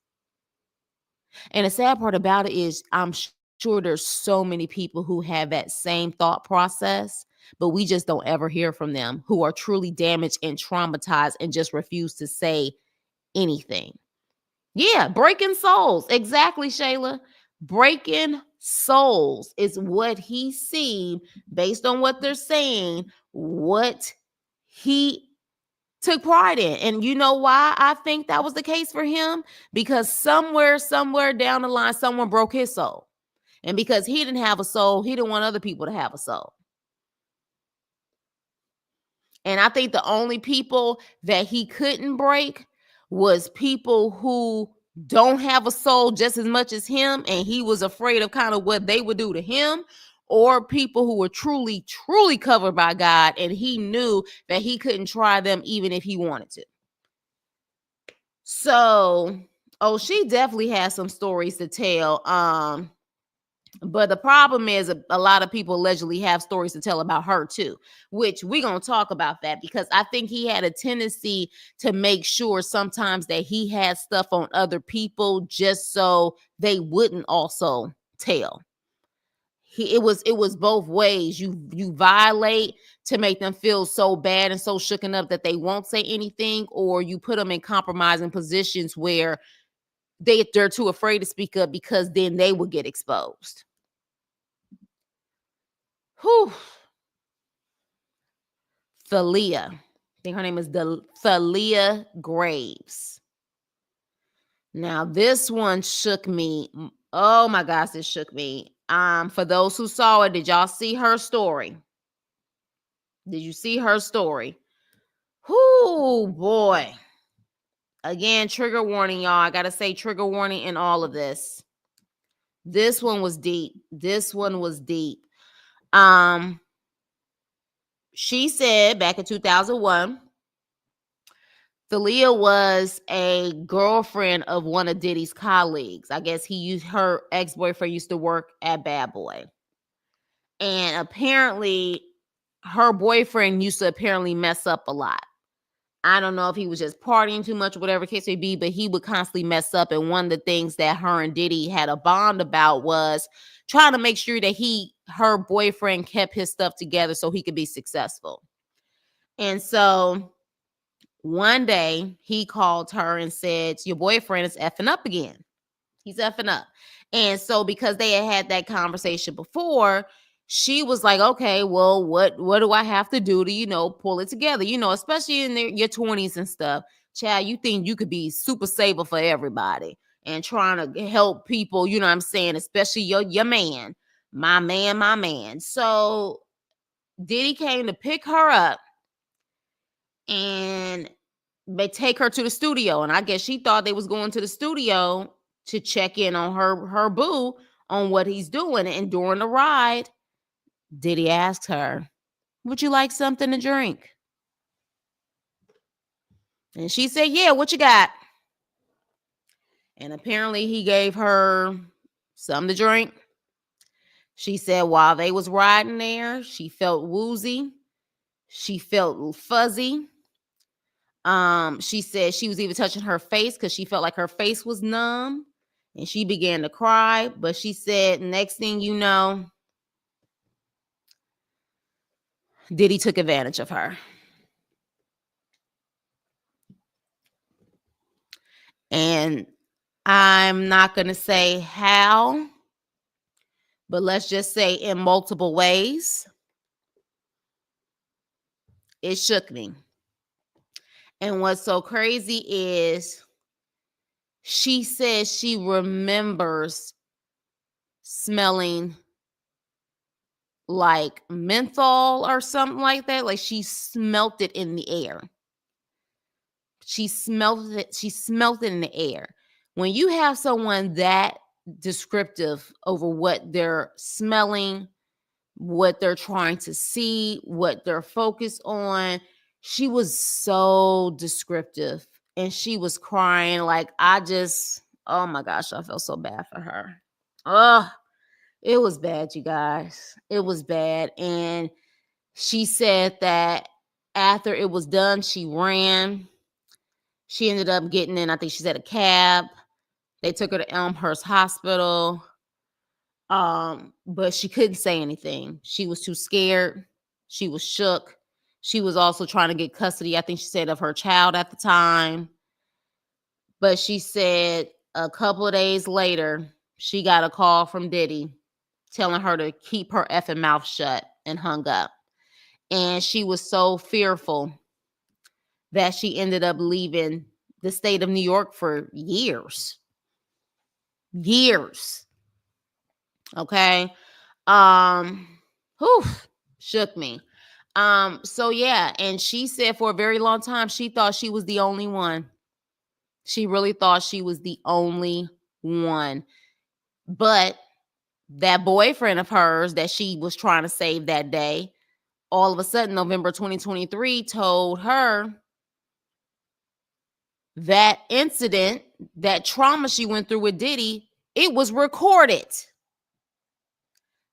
And the sad part about it is I'm sure there's so many people who have that same thought process, but we just don't ever hear from them, who are truly damaged and traumatized and just refuse to say anything. Yeah, breaking souls. Exactly, Shayla. Breaking souls is what he seen based on what they're saying, what he took pride in. And you know why I think that was the case for him? Because somewhere down the line, someone broke his soul. And because he didn't have a soul, he didn't want other people to have a soul. And I think the only people that he couldn't break was people who don't have a soul just as much as him. And he was afraid of kind of what they would do to him, or people who were truly, truly covered by God. And he knew that he couldn't try them even if he wanted to. So, she definitely has some stories to tell. But the problem is a lot of people allegedly have stories to tell about her too, which we're going to talk about that because I think he had a tendency to make sure sometimes that he had stuff on other people just so they wouldn't also tell. It was both ways. You violate to make them feel so bad and so shooken up that they won't say anything, or you put them in compromising positions where they're too afraid to speak up because then they will get exposed. Whew. Thalia. I think her name is Thalia Graves. Now, this one shook me. Oh my gosh, it shook me. For those who saw it, did y'all see her story? Did you see her story? Whoo, boy. Again, trigger warning, y'all. I gotta say trigger warning in all of this. This one was deep. This one was deep. She said back in 2001, Thalia was a girlfriend of one of Diddy's colleagues. I guess her ex-boyfriend used to work at Bad Boy. And apparently her boyfriend used to apparently mess up a lot. I don't know if he was just partying too much, whatever case may be, but he would constantly mess up. And one of the things that her and Diddy had a bond about was trying to make sure that her boyfriend kept his stuff together so he could be successful. And so one day he called her and said, your boyfriend is effing up again. He's effing up. And so because they had that conversation before, she was like, okay, well, what do I have to do to, pull it together? Especially in your 20s and stuff. Chad, you think you could be super saver for everybody and trying to help people, you know what I'm saying? Especially your man, my man. So Diddy came to pick her up and they take her to the studio. And I guess she thought they was going to the studio to check in on her boo on what he's doing. And during the ride, Diddy asked her, would you like something to drink? And she said, yeah, what you got? And apparently he gave her something to drink. She said while they was riding there, she felt woozy. She felt fuzzy. She said she was even touching her face because she felt like her face was numb. And she began to cry. But she said, next thing you know, Diddy took advantage of her. And I'm not going to say how, but let's just say in multiple ways. It shook me. And what's so crazy is she says she remembers smelling like menthol or something like that. Like she smelt it in the air. She smelt it in the air. When you have someone that descriptive over what they're smelling, what they're trying to see, what they're focused on, she was so descriptive and she was crying. Like, oh my gosh, I felt so bad for her. Oh, it was bad, you guys. It was bad. And she said that after it was done, she ran. She ended up getting in, I think she said, a cab. They took her to Elmhurst Hospital. But she couldn't say anything. She was too scared. She was shook. She was also trying to get custody, I think she said, of her child at the time. But she said a couple of days later, she got a call from Diddy telling her to keep her effing mouth shut and hung up. And she was so fearful that she ended up leaving the state of New York for years. Years. Okay. Whew, shook me. So yeah, and she said for a very long time she thought she was the only one. She really thought she was the only one. But that boyfriend of hers that she was trying to save that day, all of a sudden, November 2023, told her that incident, that trauma she went through with Diddy, it was recorded.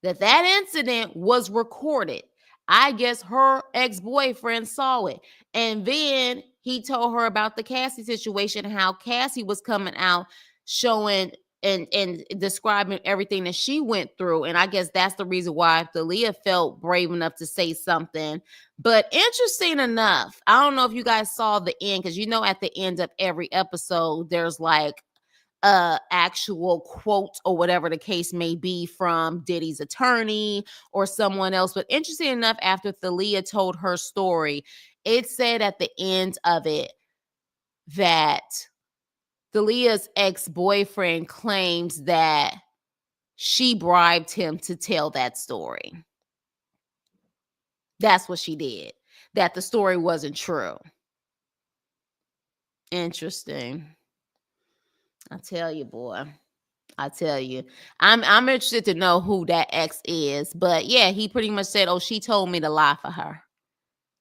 That incident was recorded. I guess her ex-boyfriend saw it. And then he told her about the Cassie situation, how Cassie was coming out showing and describing everything that she went through. And I guess that's the reason why Thalia felt brave enough to say something. But interesting enough, I don't know if you guys saw the end, because at the end of every episode, there's like actual quote or whatever the case may be from Diddy's attorney or someone else. But interesting enough, after Thalia told her story, it said at the end of it that Thalia's ex-boyfriend claims that she bribed him to tell that story. That's what she did. That the story wasn't true. Interesting. I tell you, boy. I tell you. I'm interested to know who that ex is. But yeah, he pretty much said, "Oh, she told me to lie for her.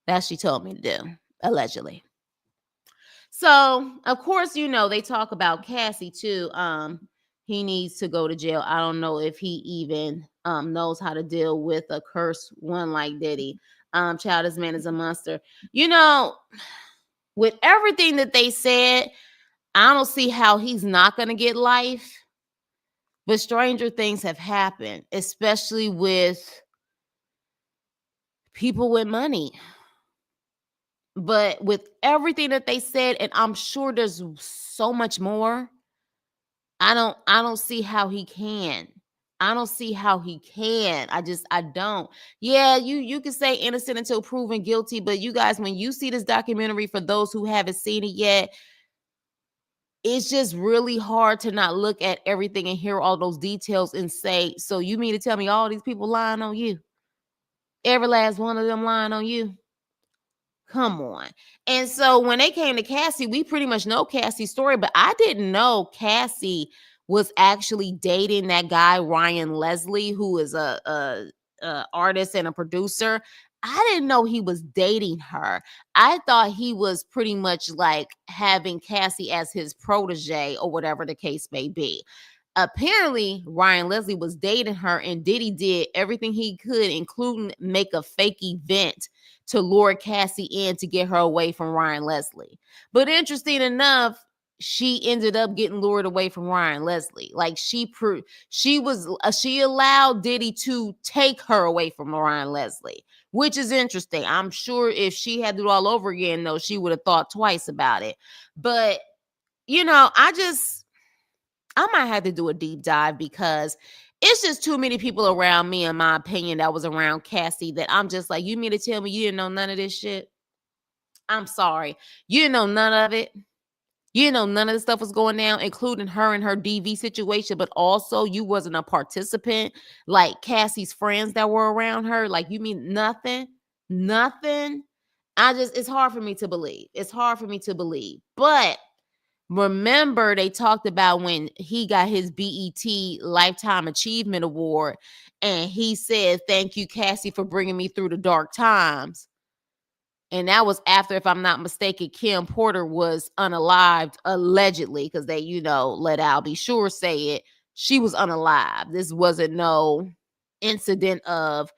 That she told me to do, allegedly." So, of course, they talk about Cassie too. He needs to go to jail. I don't know if he even knows how to deal with a cursed one like Diddy. Child, this man is a monster. You know, with everything that they said, I don't see how he's not gonna get life. But stranger things have happened, especially with people with money. But with everything that they said, and I'm sure there's so much more, I don't see how he can. I don't see how he can. I don't. Yeah, you can say innocent until proven guilty, but you guys, when you see this documentary, for those who haven't seen it yet, it's just really hard to not look at everything and hear all those details and say, so you mean to tell me all these people lying on you? Every last one of them lying on you? Come on. And so when they came to Cassie, we pretty much know Cassie's story, but I didn't know Cassie was actually dating that guy Ryan Leslie, who is a artist and a producer. I didn't know he was dating her. I thought he was pretty much like having Cassie as his protege or whatever the case may be. Apparently, Ryan Leslie was dating her, and Diddy did everything he could, including make a fake event to lure Cassie in to get her away from Ryan Leslie. But interesting enough, she ended up getting lured away from Ryan Leslie. Like she allowed Diddy to take her away from Ryan Leslie, which is interesting. I'm sure if she had to do it all over again, though, she would have thought twice about it. But I might have to do a deep dive because it's just too many people around me, in my opinion, that was around Cassie that I'm just like, you mean to tell me you didn't know none of this shit? I'm sorry. You didn't know none of it. You didn't know none of the stuff was going down, including her and her DV situation, but also you wasn't a participant like Cassie's friends that were around her. Like, you mean nothing? Nothing? It's hard for me to believe. It's hard for me to believe. But remember, they talked about when he got his BET Lifetime Achievement Award, and he said, "Thank you, Cassie, for bringing me through the dark times." And that was after, if I'm not mistaken, Kim Porter was unalived, allegedly, because they, let Al B. Sure say it. She was unalived. This wasn't no incident of,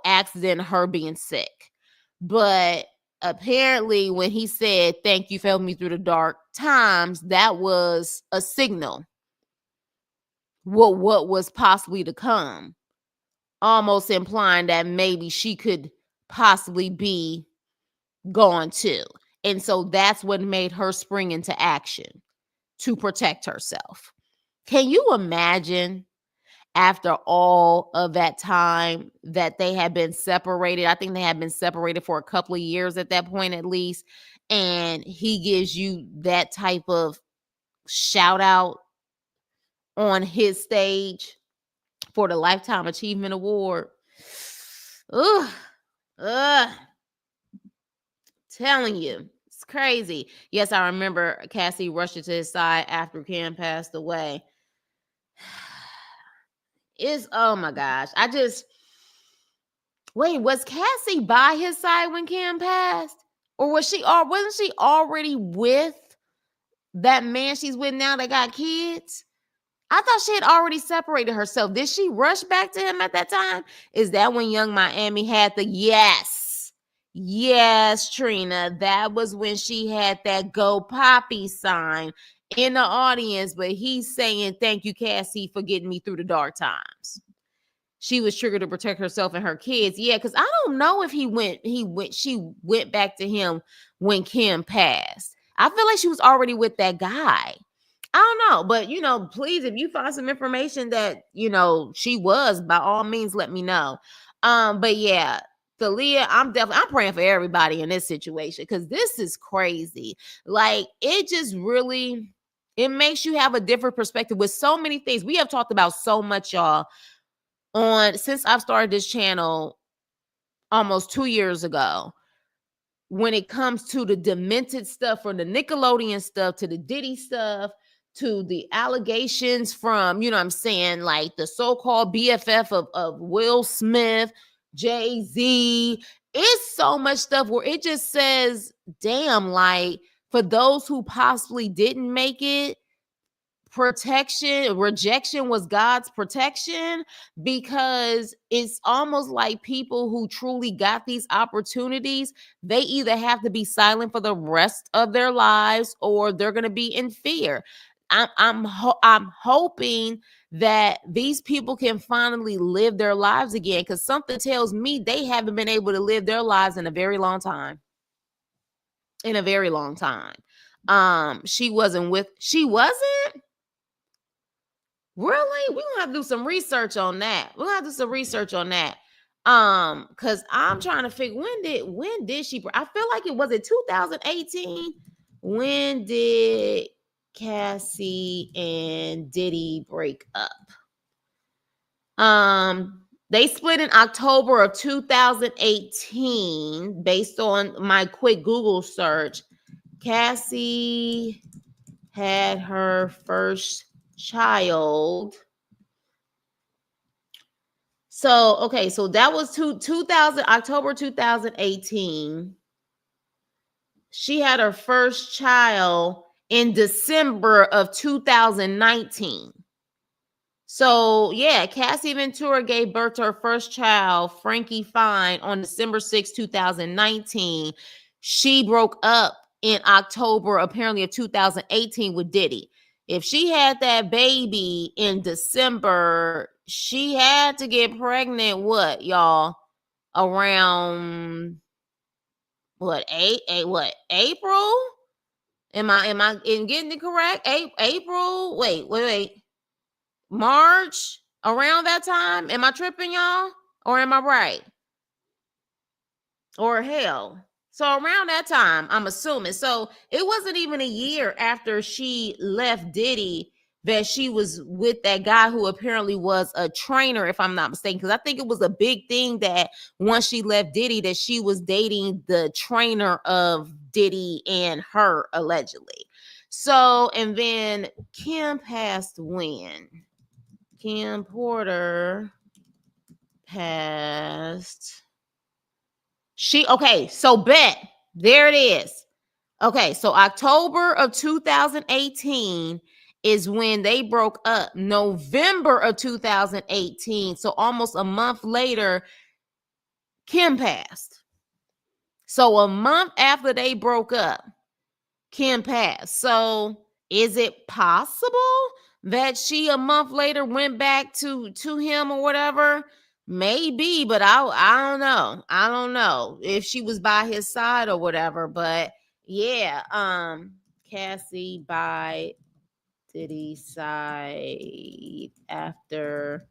accident, her being sick. But apparently, when he said, "Thank you for helping me through the dark times," that was a signal. What was possibly to come, almost implying that maybe she could possibly be gone too. And so that's what made her spring into action to protect herself. Can you imagine, after all of that time that they had been separated? I think they had been separated for a couple of years at that point, at least. And he gives you that type of shout out on his stage for the Lifetime Achievement Award. Ugh. Ugh. Telling you, it's crazy. Yes, I remember Cassie rushing to his side after Kim passed away. Oh my gosh. Wait, was Cassie by his side when Kim passed? Or wasn't she already with that man she's with now that got kids? I thought she had already separated herself. Did she rush back to him at that time? Is that when Young Miami had the yes? Yes, Trina. That was when she had that Go Poppy sign in the audience, but he's saying, "Thank you, Cassie, for getting me through the dark times." She was triggered to protect herself and her kids. Yeah, because I don't know if she went back to him when Kim passed. I feel like she was already with that guy. I don't know, but please, if you find some information that she was, by all means, let me know. But yeah, Thalia, I'm praying for everybody in this situation because this is crazy. Like, it just really, It makes you have a different perspective with so many things. We have talked about so much, y'all, since I've started this channel almost 2 years ago. When it comes to the demented stuff, from the Nickelodeon stuff to the Diddy stuff to the allegations from, you know what I'm saying, like the so-called BFF of Will Smith, Jay-Z. It's so much stuff where it just says, damn, like for those who possibly didn't make it, rejection was God's protection, because it's almost like people who truly got these opportunities, they either have to be silent for the rest of their lives or they're going to be in fear. I'm hoping that these people can finally live their lives again, because something tells me they haven't been able to live their lives in a very long time. In a very long time. She wasn't. Really? We're gonna have to do some research on that. Because I'm trying to figure, when did she, I feel like it was in 2018. When did Cassie and Diddy break up? They split in October of 2018, based on my quick Google search. Cassie had her first child. So, okay, so that was 2000, October 2018. She had her first child in December of 2019. So, yeah, Cassie Ventura gave birth to her first child, Frankie Fine, on December 6, 2019. She broke up in October, apparently, of 2018 with Diddy. If she had that baby in December, she had to get pregnant, what, y'all? Around, what, April? Am I getting it correct? April? Wait. March, around that time? Am I tripping, y'all? Or am I right? Or hell. So around that time, I'm assuming. So it wasn't even a year after she left Diddy that she was with that guy who apparently was a trainer, if I'm not mistaken. Because I think it was a big thing that once she left Diddy, that she was dating the trainer of Diddy and her, allegedly. So, and then Kim passed when? Kim Porter passed. So bet. There it is. Okay, so October of 2018 is when they broke up. November of 2018, so almost a month later, Kim passed. So a month after they broke up, Kim passed. So is it possible that she a month later went back to him or whatever? Maybe, but I don't know. I don't know if she was by his side or whatever. But yeah, Cassie by Diddy's side after.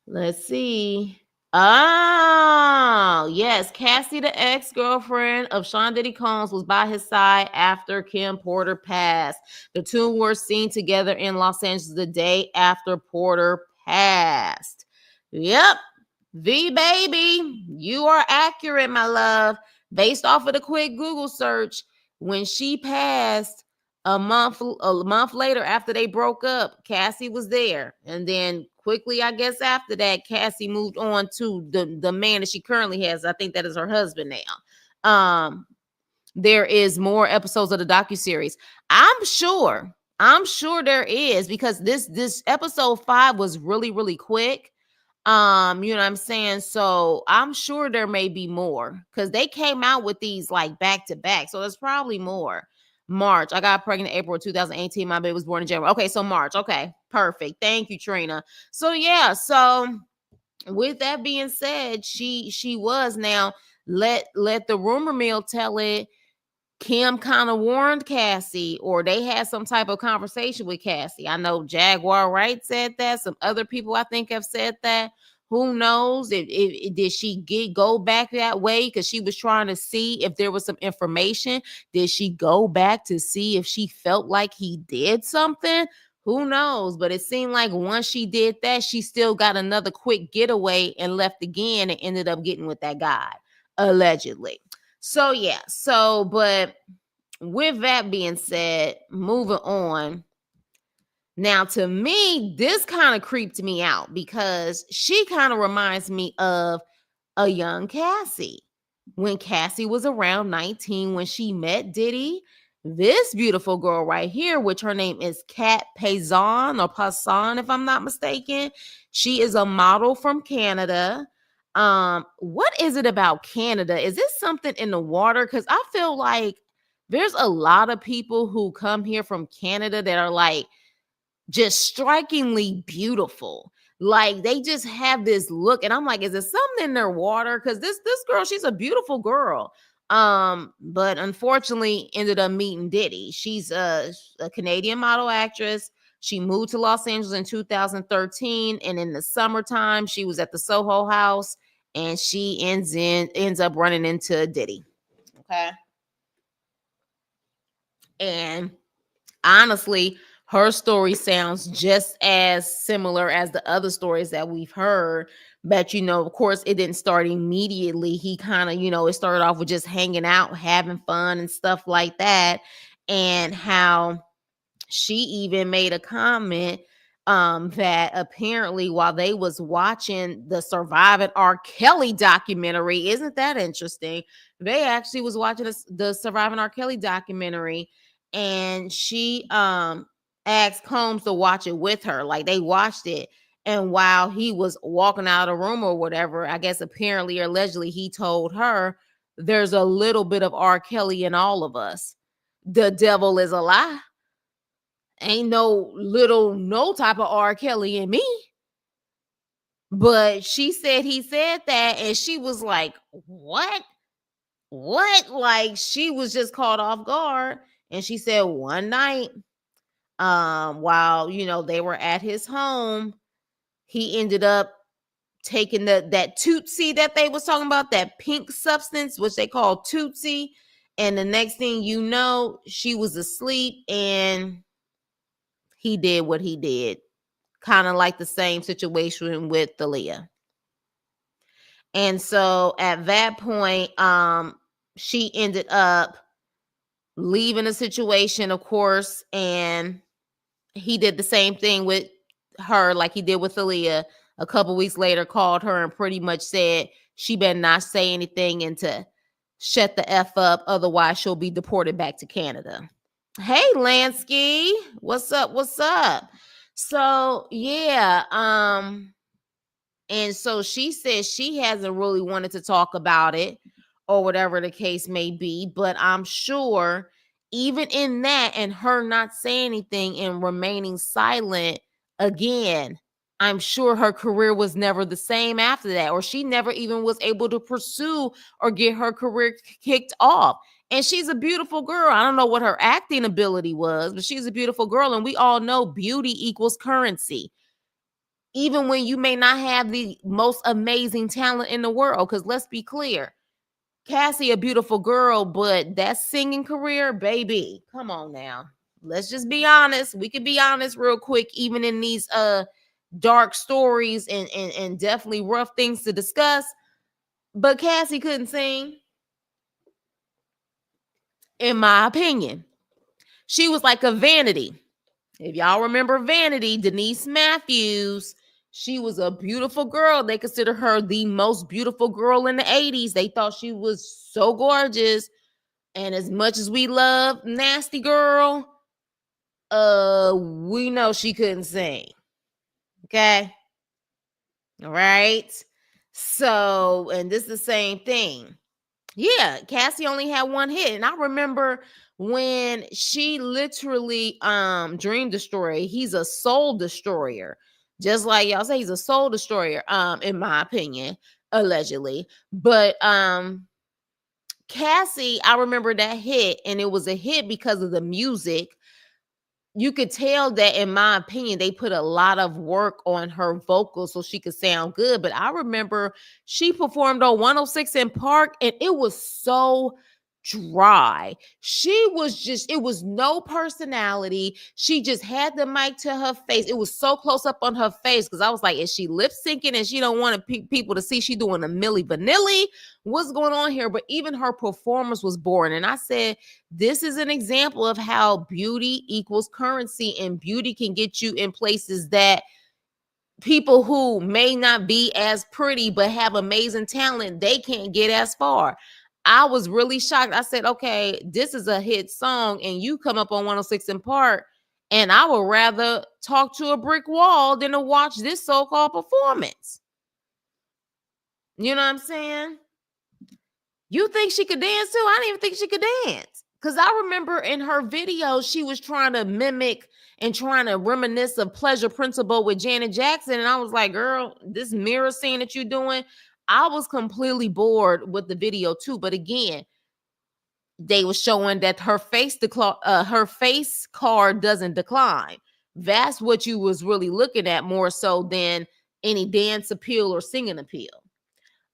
Let's see. Oh, yes. Cassie, the ex-girlfriend of Sean Diddy Combs, was by his side after Kim Porter passed. The two were seen together in Los Angeles the day after Porter passed. Yep. V baby, you are accurate, my love. Based off of the quick Google search, when she passed, a month later after they broke up, Cassie was there. And then quickly, I guess after that, Cassie moved on to the man that she currently has. I think that is her husband now. There is more episodes of the docuseries. I'm sure there is, because this episode 5 was really, really quick. You know what I'm saying? So I'm sure there may be more, because they came out with these like back to back. So there's probably more. March. I got pregnant April 2018. My baby was born in January. Okay, so March. Okay, perfect. Thank you, Trina. So yeah, so with that being said, she was now, let the rumor mill tell it. Kim kind of warned Cassie, or they had some type of conversation with Cassie. I know Jaguar Wright said that. Some other people I think have said that. Who knows if did she go back that way because she was trying to see if there was some information? Did she go back to see if she felt like he did something? Who knows? But it seemed like once she did that, she still got another quick getaway and left again and ended up getting with that guy, allegedly. So yeah, but with that being said, moving on. Now, to me, this kind of creeped me out because she kind of reminds me of a young Cassie. When Cassie was around 19 when she met Diddy, this beautiful girl right here, which her name is Kat Payson or Passon, if I'm not mistaken. She is a model from Canada. What is it about Canada? Is this something in the water? Because I feel like there's a lot of people who come here from Canada that are like just strikingly beautiful. Like they just have this look, and I'm like, is it something in their water? Because this girl, she's a beautiful girl. But unfortunately, ended up meeting Diddy. She's a Canadian model actress. She moved to Los Angeles in 2013, and in the summertime, she was at the Soho House, and she ends up running into Diddy. Okay, and honestly, her story sounds just as similar as the other stories that we've heard. But, of course, it didn't start immediately. He kind of, it started off with just hanging out, having fun and stuff like that. And how she even made a comment that apparently while they was watching the Surviving R. Kelly documentary, isn't that interesting? They actually was watching the Surviving R. Kelly documentary, and she asked Combs to watch it with her. Like they watched it, and while he was walking out of the room or whatever, I guess apparently or allegedly he told her, "There's a little bit of R. Kelly in all of us. The devil is a lie. Ain't no type of R. Kelly in me." But she said he said that, and she was like, "What? What?" Like she was just caught off guard. And she said one night, while they were at his home, he ended up taking that Tootsie that they was talking about, that pink substance, which they call Tootsie. And the next thing you know, she was asleep and he did what he did. Kind of like the same situation with Thalia. And so at that point, she ended up leaving the situation, of course, and he did the same thing with her like he did with Thalia. A couple weeks later, called her and pretty much said she better not say anything and to shut the F up, otherwise she'll be deported back to Canada. Hey, Lansky, what's up? What's up? So yeah, and so she says she hasn't really wanted to talk about it or whatever the case may be. But I'm sure even in that and her not saying anything and remaining silent again, I'm sure her career was never the same after that, or she never even was able to pursue or get her career kicked off. And she's a beautiful girl. I don't know what her acting ability was, but she's a beautiful girl. And we all know beauty equals currency, even when you may not have the most amazing talent in the world. Because let's be clear, Cassie, a beautiful girl, but that singing career, baby, come on now. Let's just be honest. We can be honest real quick, even in these dark stories and definitely rough things to discuss. But Cassie couldn't sing, in my opinion. She was like a Vanity. If y'all remember Vanity, Denise Matthews, she was a beautiful girl. They consider her the most beautiful girl in the 80s. They thought she was so gorgeous. And as much as we love Nasty Girl, we know she couldn't sing. Okay? All right. So, and this is the same thing. Yeah, Cassie only had one hit. And I remember when she literally Dream Destroyer, he's a soul destroyer. Just like y'all say, he's a soul destroyer, in my opinion, allegedly. But Cassie, I remember that hit, and it was a hit because of the music. you could tell that, in my opinion, they put a lot of work on her vocals so she could sound good. But I remember she performed on 106 in Park, and it was so dry. She was just, it was no personality. She just had the mic to her face. It was so close up on her face because I was like, is she lip syncing and she don't want people to see she doing a Milli Vanilli? What's going on here? But even her performance was boring. And I said, this is an example of how beauty equals currency, and beauty can get you in places that people who may not be as pretty but have amazing talent, they can't get as far. I was really shocked. I said, okay, this is a hit song and you come up on 106 in Park, and I would rather talk to a brick wall than to watch this so-called performance. You know what I'm saying? You think she could dance too? I didn't even think she could dance. Because I remember in her video, she was trying to mimic and trying to reminisce of Pleasure Principle with Janet Jackson. And I was like, girl, this mirror scene that you're doing, I was completely bored with the video too. But again, they were showing that her face card doesn't decline. That's what you was really looking at more so than any dance appeal or singing appeal.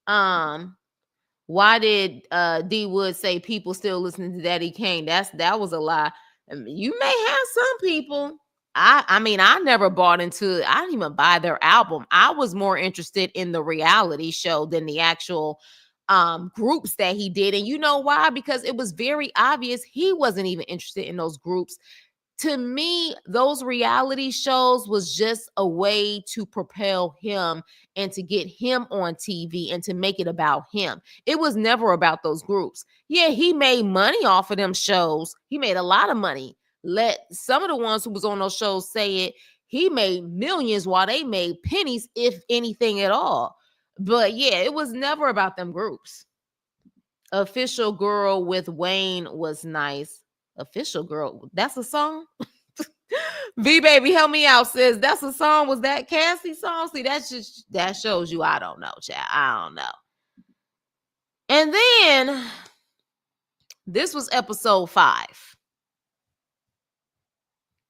Why did D Wood say people still listening to Daddy Kane? That was a lie. I mean, you may have some people. I mean, I never bought into, I didn't even buy their album. I was more interested in the reality show than the actual groups that he did. And you know why? Because it was very obvious he wasn't even interested in those groups. To me, those reality shows was just a way to propel him and to get him on TV and to make it about him. It was never about those groups. Yeah, he made money off of them shows. He made a lot of money. Let some of the ones who was on those shows say it. He made millions while they made pennies, if anything at all. But yeah, it was never about them groups. Official Girl with Wayne was nice. Official Girl, that's a song? V Baby, help me out, sis. That's a song. Was that Cassie song? See, that shows you I don't know, chat. I don't know. And then this was episode 5.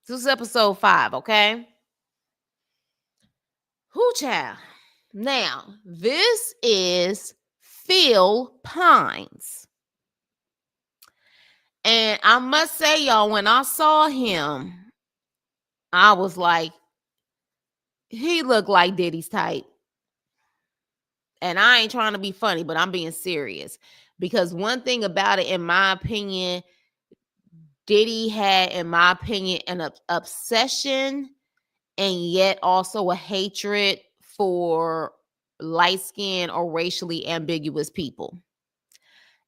This was episode 5, okay? Who, child? Now, this is Phil Pines. And I must say, y'all, when I saw him, I was like, he looked like Diddy's type. And I ain't trying to be funny, but I'm being serious. Because one thing about it, in my opinion, Diddy had, in my opinion, an obsession and yet also a hatred for light-skinned or racially ambiguous people.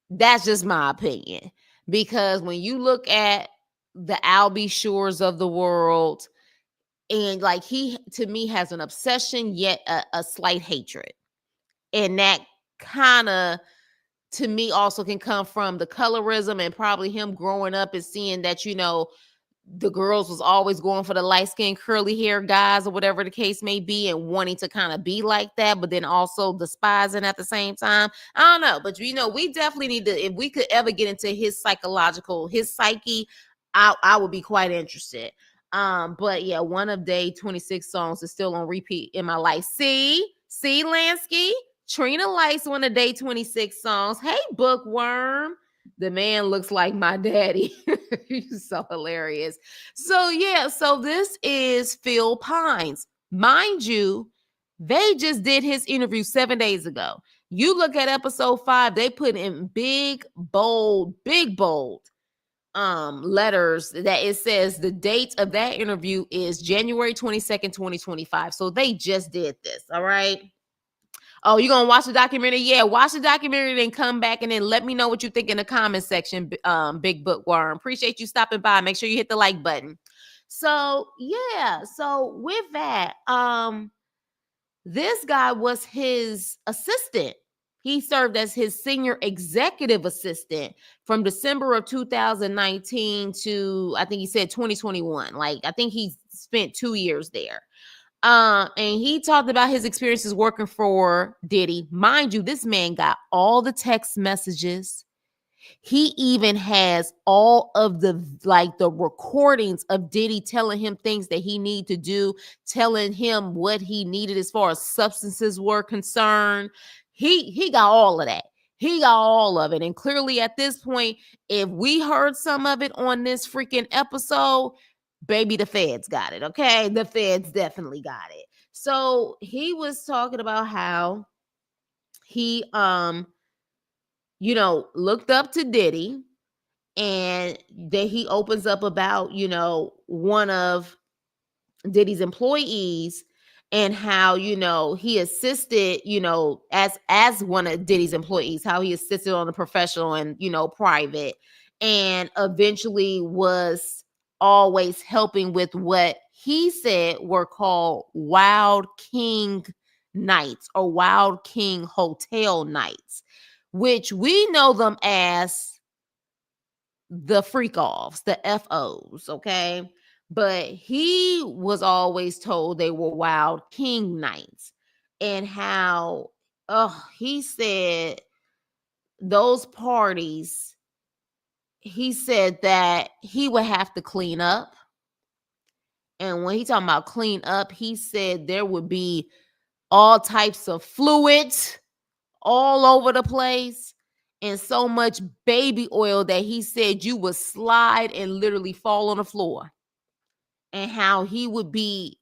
That's just my opinion. Because when you look at the Albie Shores of the world, and like he, to me, has an obsession, yet a slight hatred. And that kind of, to me, also can come from the colorism and probably him growing up and seeing that, you know, the girls was always going for the light-skinned curly hair guys or whatever the case may be, and wanting to kind of be like that, but then also despising at the same time. I don't know, but you know, we definitely need to, if we could ever get into his psyche, I would be quite interested. But yeah, one of Day 26 songs is still on repeat in my life. See Lansky, Trina likes one of Day 26 songs. Hey, Bookworm. The man looks like my daddy. He's so hilarious. So yeah, so this is Phil Pines. Mind you, they just did his interview 7 days ago. You look at episode 5, they put in big bold letters that it says the date of that interview is January 22nd, 2025. So they just did this. All right. Oh, you gonna watch the documentary? Yeah, watch the documentary, then come back and then let me know what you think in the comment section. Big Bookworm. Appreciate you stopping by. Make sure you hit the like button. So yeah, so with that, this guy was his assistant. He served as his senior executive assistant from December of 2019 to, I think he said 2021. Like, I think he spent 2 years there. And he talked about his experiences working for Diddy. Mind you, this man got all the text messages. He even has all of the recordings of Diddy telling him things that he need to do, telling him what he needed as far as substances were concerned. He got all of that. He got all of it. And clearly at this point, if we heard some of it on this freaking episode, baby, the feds got it. Okay. The feds definitely got it. So he was talking about how he looked up to Diddy, and then he opens up about, one of Diddy's employees, and how, he assisted, as one of Diddy's employees, how he assisted on the professional and, private, and eventually was always helping with what he said were called Wild King nights or Wild King hotel nights, which we know them as the freak offs, the FOs, okay? But he was always told they were Wild King nights, and how, he said those parties, he said that he would have to clean up. And when he talking about clean up, he said there would be all types of fluids all over the place, and so much baby oil that he said you would slide and literally fall on the floor. And how he would be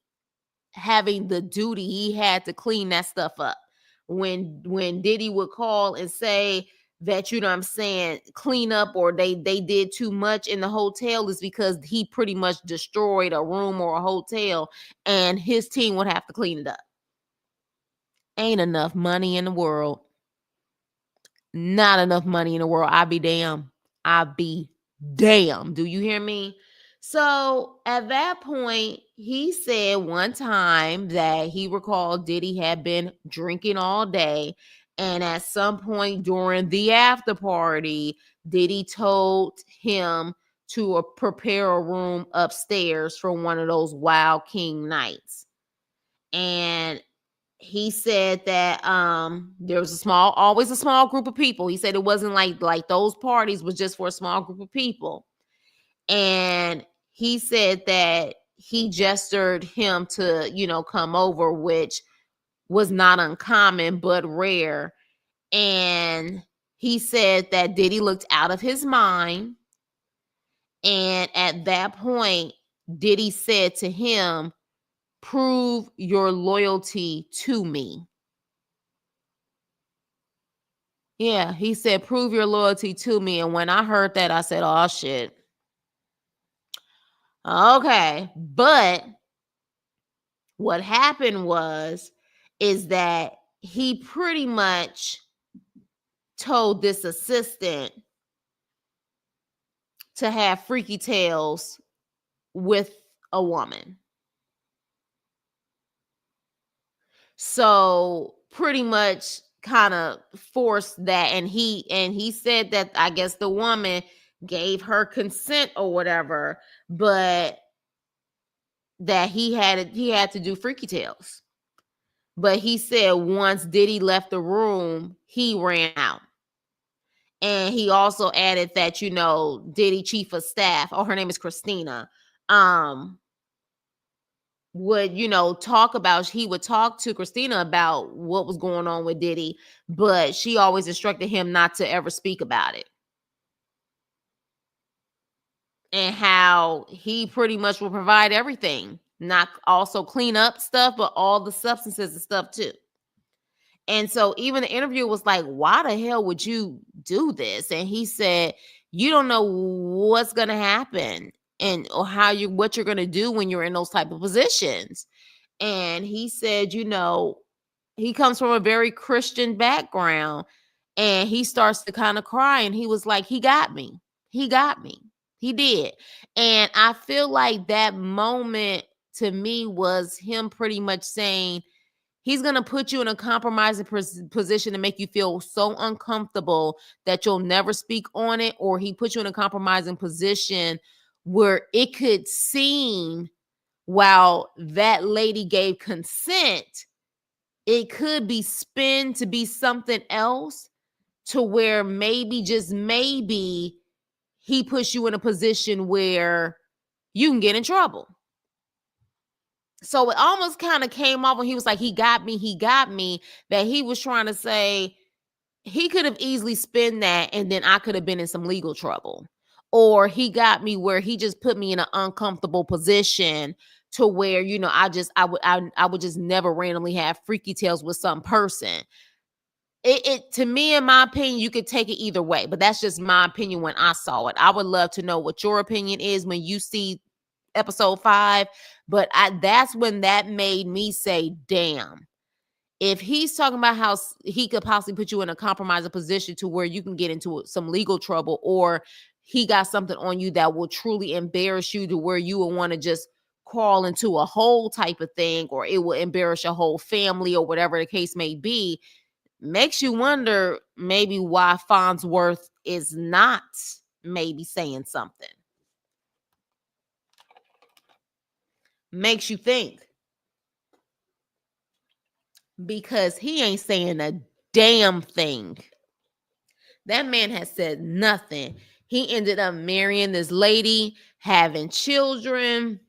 having the duty, he had to clean that stuff up. When Diddy would call and say that, what I'm saying, clean up, or they did too much in the hotel, is because he pretty much destroyed a room or a hotel, and his team would have to clean it up. Ain't enough money in the world. Not enough money in the world. I be damn. I be damn. Do you hear me? So at that point, he said one time that he recalled Diddy had been drinking all day. And at some point during the after party, Diddy told him to prepare a room upstairs for one of those Wild King nights. And he said that there was always a small group of people. He said it wasn't like those parties was just for a small group of people. And he said that he gestured him to, come over, which was not uncommon but rare. And he said that Diddy looked out of his mind. And at that point, Diddy said to him, "Prove your loyalty to me." Yeah, he said, "Prove your loyalty to me." And when I heard that, I said, "Oh, shit. Okay." But what happened is that he pretty much told this assistant to have freaky tales with a woman. So pretty much kind of forced that. And he said that, I guess, the woman gave her consent or whatever, but that he had to do freaky tales. But he said once Diddy left the room, he ran out. And he also added that, Diddy chief of staff, her name is Christina, would, he would talk to Christina about what was going on with Diddy, but she always instructed him not to ever speak about it. And how he pretty much will provide everything, not also clean up stuff, but all the substances and stuff too. And so even the interview was like, "Why the hell would you do this?" And he said, "You don't know what's going to happen, and or what you're going to do when you're in those type of positions." And he said, he comes from a very Christian background, and he starts to kind of cry, and he was like, "He got me. He got me. He did." And I feel like that moment to me was him pretty much saying, he's going to put you in a compromising position to make you feel so uncomfortable that you'll never speak on it, or he put you in a compromising position where it could seem, while that lady gave consent, it could be spin to be something else, to where maybe, just maybe, he puts you in a position where you can get in trouble. So it almost kind of came off when he was like, he got me, that he was trying to say he could have easily spent that and then I could have been in some legal trouble. Or he got me where he just put me in an uncomfortable position to where, I would just never randomly have freaky tales with some person. It to me, in my opinion, you could take it either way, but that's just my opinion when I saw it. I would love to know what your opinion is when you see episode 5, but that's when that made me say, damn. If he's talking about how he could possibly put you in a compromising position to where you can get into some legal trouble, or he got something on you that will truly embarrass you to where you will want to just crawl into a hole type of thing, or it will embarrass your whole family or whatever the case may be, makes you wonder maybe why Farnsworth is not maybe saying something. Makes you think. Because he ain't saying a damn thing. That man has said nothing. He ended up marrying this lady, having children.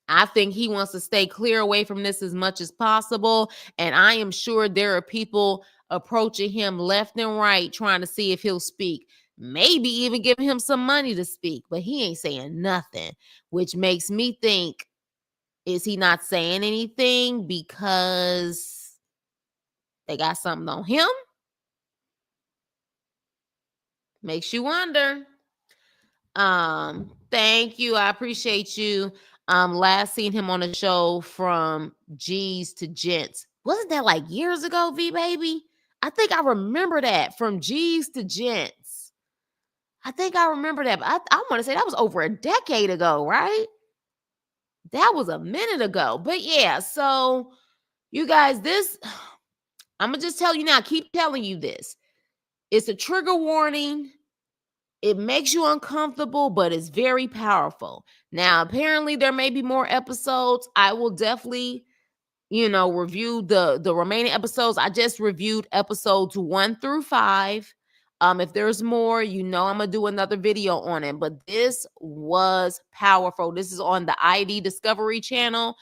I think he wants to stay clear away from this as much as possible. And I am sure there are people approaching him left and right trying to see if he'll speak. Maybe even giving him some money to speak. But he ain't saying nothing, which makes me think, is he not saying anything because they got something on him? Makes you wonder. Thank you. I appreciate you. Last seen him on a show from G's to Gents. Wasn't that like years ago, V baby? I think I remember that, from G's to Gents. I think I remember that, but I want to say that was over a decade ago, right? That was a minute ago. But yeah, so you guys, this, I'm going to just tell you now, keep telling you this. It's a trigger warning. It makes you uncomfortable, but it's very powerful. Now, apparently there may be more episodes. I will definitely, review the remaining episodes. I just reviewed episodes 1 through 5. If there's more, I'm gonna do another video on it. But this was powerful. This is on the ID Discovery channel.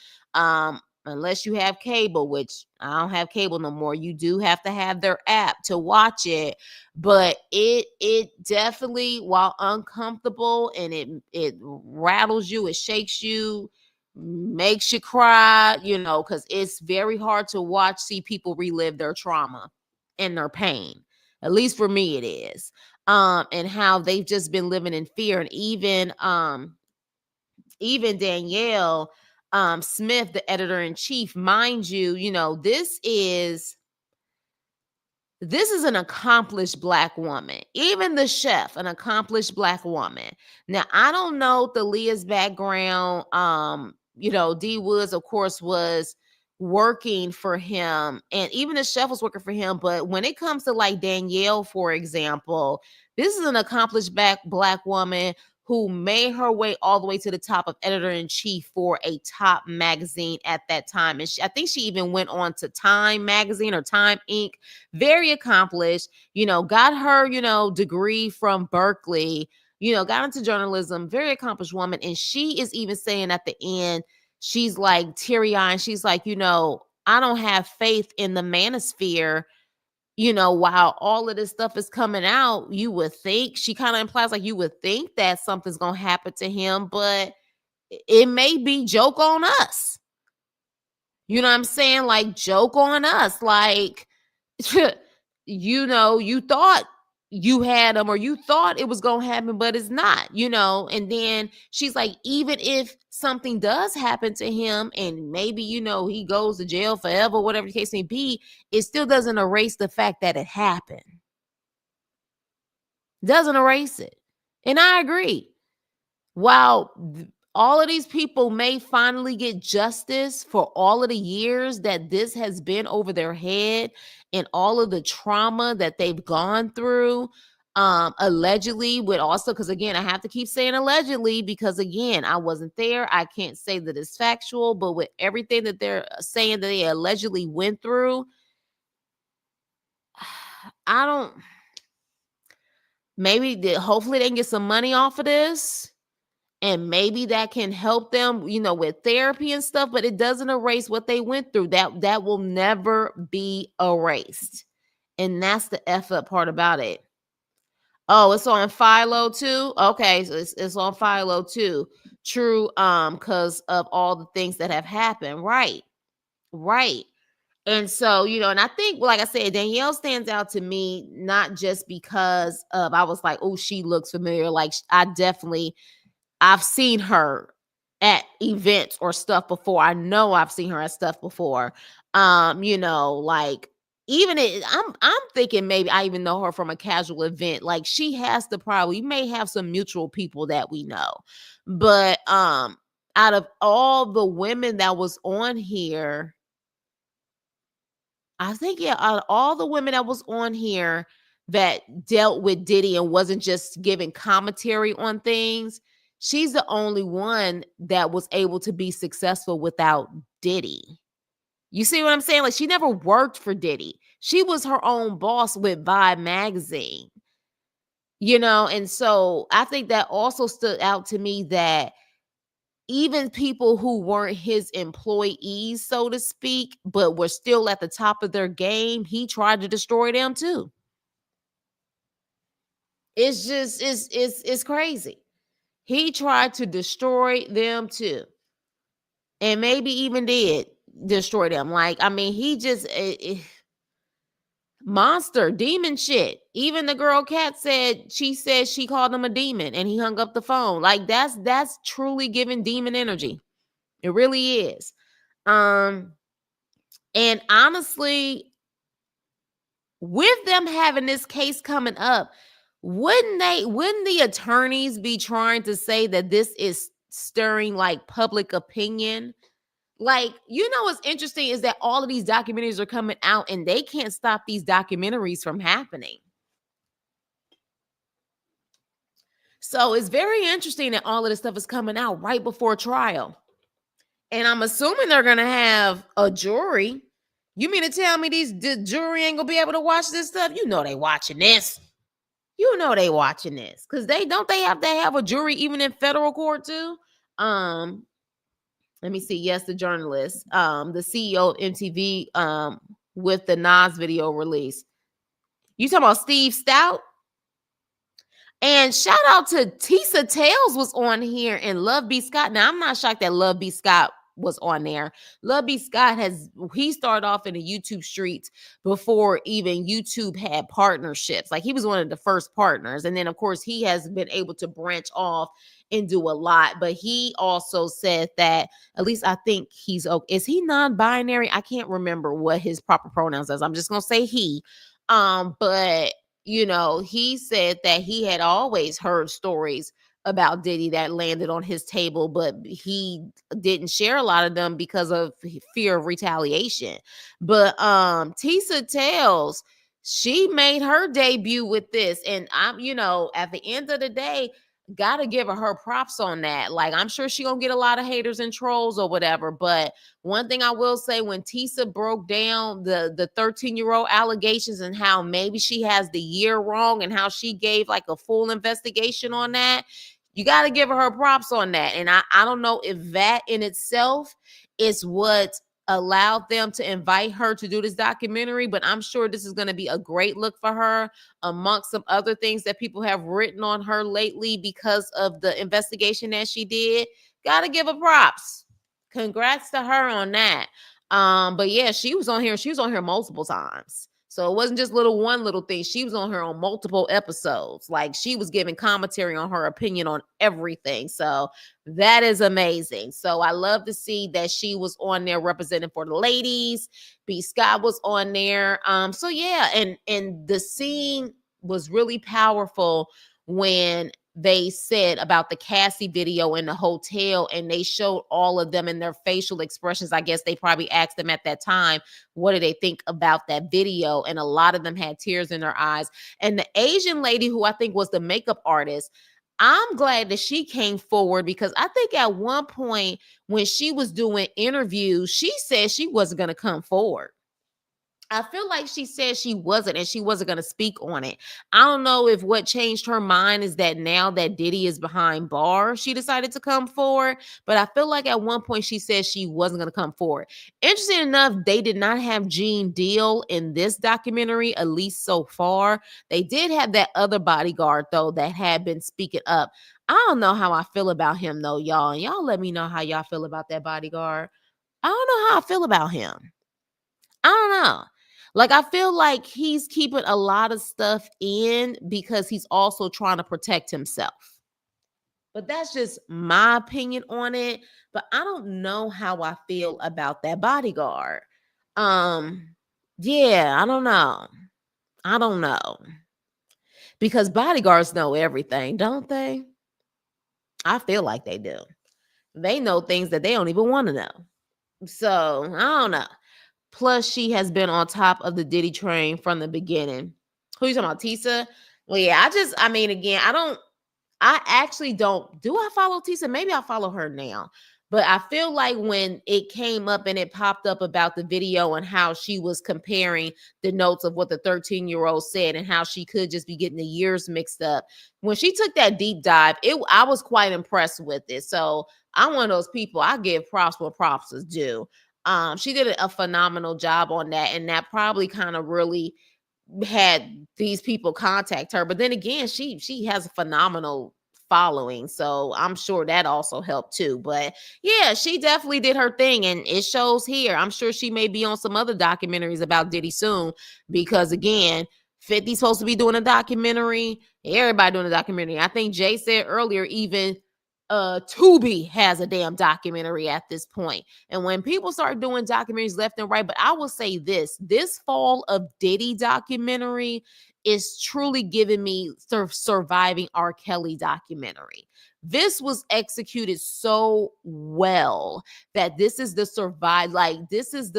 Unless you have cable, which I don't have cable no more. You do have to have their app to watch it. But it definitely, while uncomfortable, and it rattles you, it shakes you, makes you cry, because it's very hard to see people relive their trauma and their pain. At least for me, it is. And how they've just been living in fear. And even Danielle Smith, the editor-in-chief, mind you, this is an accomplished Black woman. Even the chef, an accomplished Black woman. Now, I don't know Thalia's background. D Woods, of course, was working for him, and even the chef was working for him. But when it comes to like Danielle, for example, this is an accomplished Black woman who made her way all the way to the top of editor-in-chief for a top magazine at that time. And I think she even went on to Time magazine or Time Inc. Very accomplished, got her, degree from Berkeley, got into journalism, very accomplished woman. And she is even saying at the end, she's like teary-eyed. She's like, I don't have faith in the manosphere. While all of this stuff is coming out, you would think, she kind of implies like you would think that something's going to happen to him, but it may be joke on us. You know what I'm saying? Like, joke on us. Like, you thought you had him, or you thought it was going to happen, but it's not, and then she's like, even if something does happen to him and maybe, he goes to jail forever, whatever the case may be, it still doesn't erase the fact that it happened. Doesn't erase it. And I agree. While all of these people may finally get justice for all of the years that this has been over their head and all of the trauma that they've gone through, allegedly, with also, because again, I have to keep saying allegedly, because again, I wasn't there. I can't say that it's factual, but with everything that they're saying that they allegedly went through, I don't hopefully they can get some money off of this, and maybe that can help them, with therapy and stuff, but it doesn't erase what they went through. That will never be erased. And that's the F up part about it. Oh, it's on Philo too? Okay, so it's on Philo too. True, because of all the things that have happened. Right. Right. And so, and I think, like I said, Danielle stands out to me not just because of I was like, oh, she looks familiar. Like I've seen her at events or stuff before. I know I've seen her at stuff before. Like I'm thinking maybe I even know her from a casual event. Like she has to probably may have some mutual people that we know. But out of all the women that was on here, I think, yeah, out of all the women that was on here that dealt with Diddy and wasn't just giving commentary on things, she's the only one that was able to be successful without Diddy. You see what I'm saying? Like she never worked for Diddy. She was her own boss with Vibe magazine. And so I think that also stood out to me that even people who weren't his employees, so to speak, but were still at the top of their game, he tried to destroy them too. It's just it's crazy. He tried to destroy them too. And maybe even did destroy them. Like, I mean, he just monster, demon shit. Even the girl Cat said she called him a demon and he hung up the phone. Like that's truly giving demon energy. It really is. Um And honestly, with them having this case coming up, wouldn't the attorneys be trying to say that this is stirring like public opinion? Like, what's interesting is that all of these documentaries are coming out and they can't stop these documentaries from happening. So it's very interesting that all of this stuff is coming out right before trial. And I'm assuming they're going to have a jury. You mean to tell me the jury ain't going to be able to watch this stuff? You know they watching this. You know they watching this. Because they have to have a jury even in federal court too? Let me see. Yes, the journalist, the CEO of MTV, with the Nas video release. You talking about Steve Stout? And shout out to Tisa Tales was on here and Love B. Scott. Now, I'm not shocked that Love B. Scott was on there. Love B. Scott he started off in the YouTube streets before even YouTube had partnerships. Like he was one of the first partners. And then, of course, he has been able to branch off and do a lot. But he also said that, at least I think is he non-binary? I can't remember what his proper pronouns is. I'm just going to say he. But he said that he had always heard stories about Diddy that landed on his table, but he didn't share a lot of them because of fear of retaliation. But Tisa Tales, she made her debut with this, and at the end of the day, gotta give her props on that. Like, I'm sure she gonna get a lot of haters and trolls or whatever, but one thing I will say, when Tisa broke down the 13-year-old allegations and how maybe she has the year wrong and how she gave like a full investigation on that, you got to give her props on that. And I don't know if that in itself is what allowed them to invite her to do this documentary, but I'm sure this is going to be a great look for her amongst some other things that people have written on her lately because of the investigation that she did. Got to give her props. Congrats to her on that. But yeah, she was on here. She was on here multiple times. So it wasn't just one little thing. She was on here on multiple episodes. Like she was giving commentary on her opinion on everything. So that is amazing. So I love to see that she was on there representing for the ladies. B. Scott was on there. So yeah, and the scene was really powerful when they said about the Cassie video in the hotel and they showed all of them in their facial expressions. I guess they probably asked them at that time, what do they think about that video? And a lot of them had tears in their eyes. And the Asian lady, who I think was the makeup artist, I'm glad that she came forward, because I think at one point when she was doing interviews, she said she wasn't going to come forward. I feel like she said she wasn't and she wasn't going to speak on it. I don't know if what changed her mind is that now that Diddy is behind bars, she decided to come forward. But I feel like at one point she said she wasn't going to come forward. Interesting enough, they did not have Gene Deal in this documentary, at least so far. They did have that other bodyguard, though, that had been speaking up. I don't know how I feel about him, though, y'all. And y'all let me know how y'all feel about that bodyguard. I don't know how I feel about him. I don't know. Like, I feel like he's keeping a lot of stuff in because he's also trying to protect himself. But that's just my opinion on it. But I don't know how I feel about that bodyguard. Yeah, I don't know. I don't know. Because bodyguards know everything, don't they? I feel like they do. They know things that they don't even want to know. So, I don't know. Plus, she has been on top of the Diddy train from the beginning. Who you talking about, Tisa? Well, yeah, I mean, again, I actually don't. Do I follow Tisa? Maybe I follow her now. But I feel like when it came up and it popped up about the video and how she was comparing the notes of what the 13-year-old said and how she could just be getting the years mixed up. When she took that deep dive, I was quite impressed with it. So I'm one of those people. I give props where props is due. She did a phenomenal job on that, and that probably kind of really had these people contact her. But then again, she has a phenomenal following, so I'm sure that also helped too. But yeah, she definitely did her thing, and it shows here. I'm sure she may be on some other documentaries about Diddy soon, because again, 50's supposed to be doing a documentary. Everybody doing a documentary. I think Jay said earlier, even Tubi has a damn documentary at this point. And when people start doing documentaries left and right, but I will say this fall of Diddy documentary is truly giving me surviving R. Kelly documentary. This was executed so well that this is the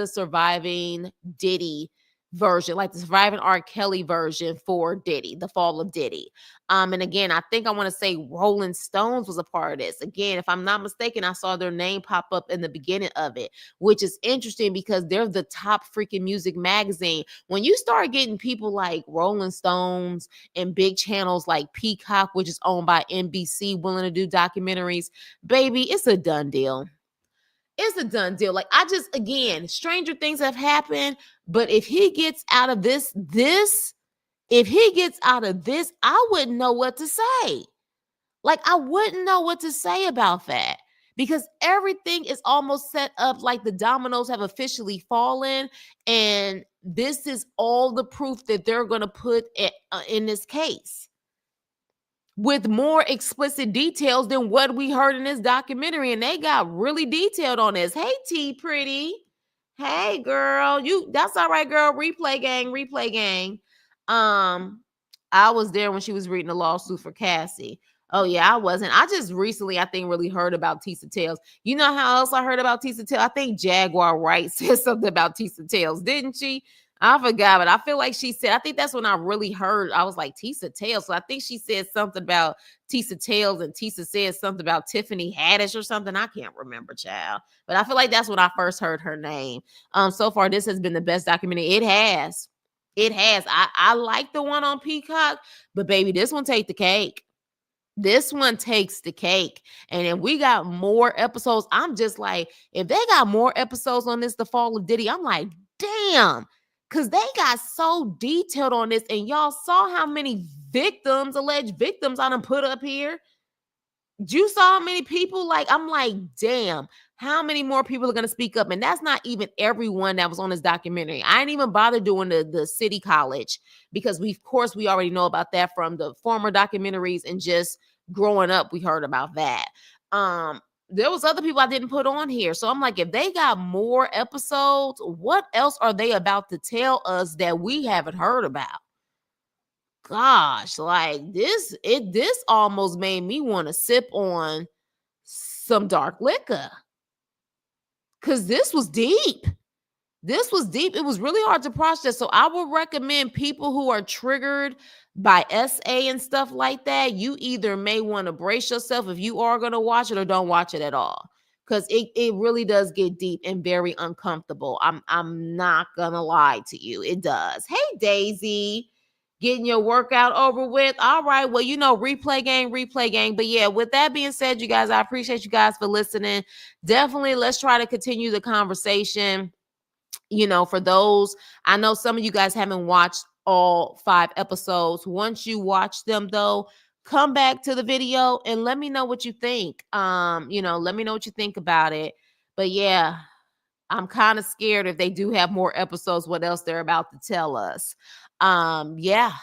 surviving Diddy version, like the surviving R. Kelly version for Diddy, the fall of Diddy. And again, I think I want to say Rolling Stones was a part of this. Again, if I'm not mistaken, I saw their name pop up in the beginning of it, which is interesting because they're the top freaking music magazine. When you start getting people like Rolling Stones and big channels like Peacock, which is owned by NBC, willing to do documentaries, baby, it's a done deal. It's a done deal. Like, again, stranger things have happened, but if he gets out of if he gets out of this, I wouldn't know what to say. Like, I wouldn't know what to say about that because everything is almost set up like the dominoes have officially fallen. And this is all the proof that they're going to put in this case with more explicit details than what we heard in this documentary. And they got really detailed on this. Hey, T Pretty. Hey, girl. That's all right, girl. Replay gang, replay gang. I was there when she was reading the lawsuit for Cassie. Oh, yeah, I wasn't. I just recently, I think, really heard about Tisa Tales. You know how else I heard about Tisa Tales? I think Jaguar Wright said something about Tisa Tales, didn't she? I forgot, but I feel like she said, I think that's when I really heard, I was like, Tisa Tales. So I think she said something about Tisa Tales, and Tisa said something about Tiffany Haddish or something. I can't remember, child. But I feel like that's when I first heard her name. So far, this has been the best documentary. It has. It has. I like the one on Peacock, but baby, this one take the cake. This one takes the cake. And if we got more episodes, I'm just like, if they got more episodes on this, The Fall of Diddy, I'm like, damn. Because they got so detailed on this. And y'all saw how many alleged victims I done put up here. You saw how many people, like, I'm like, damn, how many more people are going to speak up? And that's not even everyone that was on this documentary. I didn't even bother doing the city college because of course, we already know about that from the former documentaries, and just growing up, we heard about that. There was other people I didn't put on here. So I'm like, if they got more episodes, what else are they about to tell us that we haven't heard about? Gosh, like this almost made me want to sip on some dark liquor, because this was deep. This was deep. It was really hard to process. So I would recommend people who are triggered by SA and stuff like that, you either may want to brace yourself if you are going to watch it, or don't watch it at all. because it really does get deep and very uncomfortable. I'm not gonna lie to you. It does. Hey Daisy, getting your workout over with. All right. Well, replay game, replay game. But yeah, with that being said, you guys, I appreciate you guys for listening. Definitely let's try to continue the conversation. For those, I know some of you guys haven't watched all 5 episodes. Once you watch them though, come back to the video and let me know what you think. Let me know what you think about it. But yeah, I'm kind of scared if they do have more episodes, what else they're about to tell us. Yeah,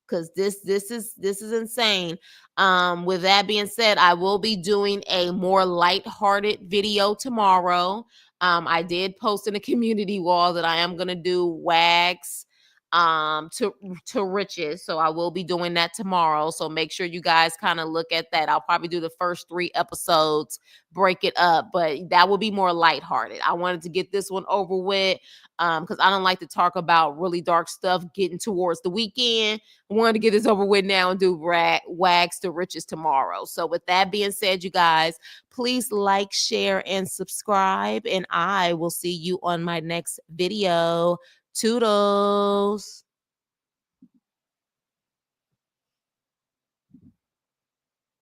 because this is insane. With that being said, I will be doing a more lighthearted video tomorrow. I did post in the community wall that I am gonna do wags to riches, so I will be doing that tomorrow. So make sure you guys kind of look at that. I'll probably do the first 3 episodes, break it up, but that will be more lighthearted. I wanted to get this one over with because I don't like to talk about really dark stuff getting towards the weekend. I wanted to get this over with now and do wags to riches tomorrow. So with that being said, you guys, please like, share, and subscribe. And I will see you on my next video. Toodles.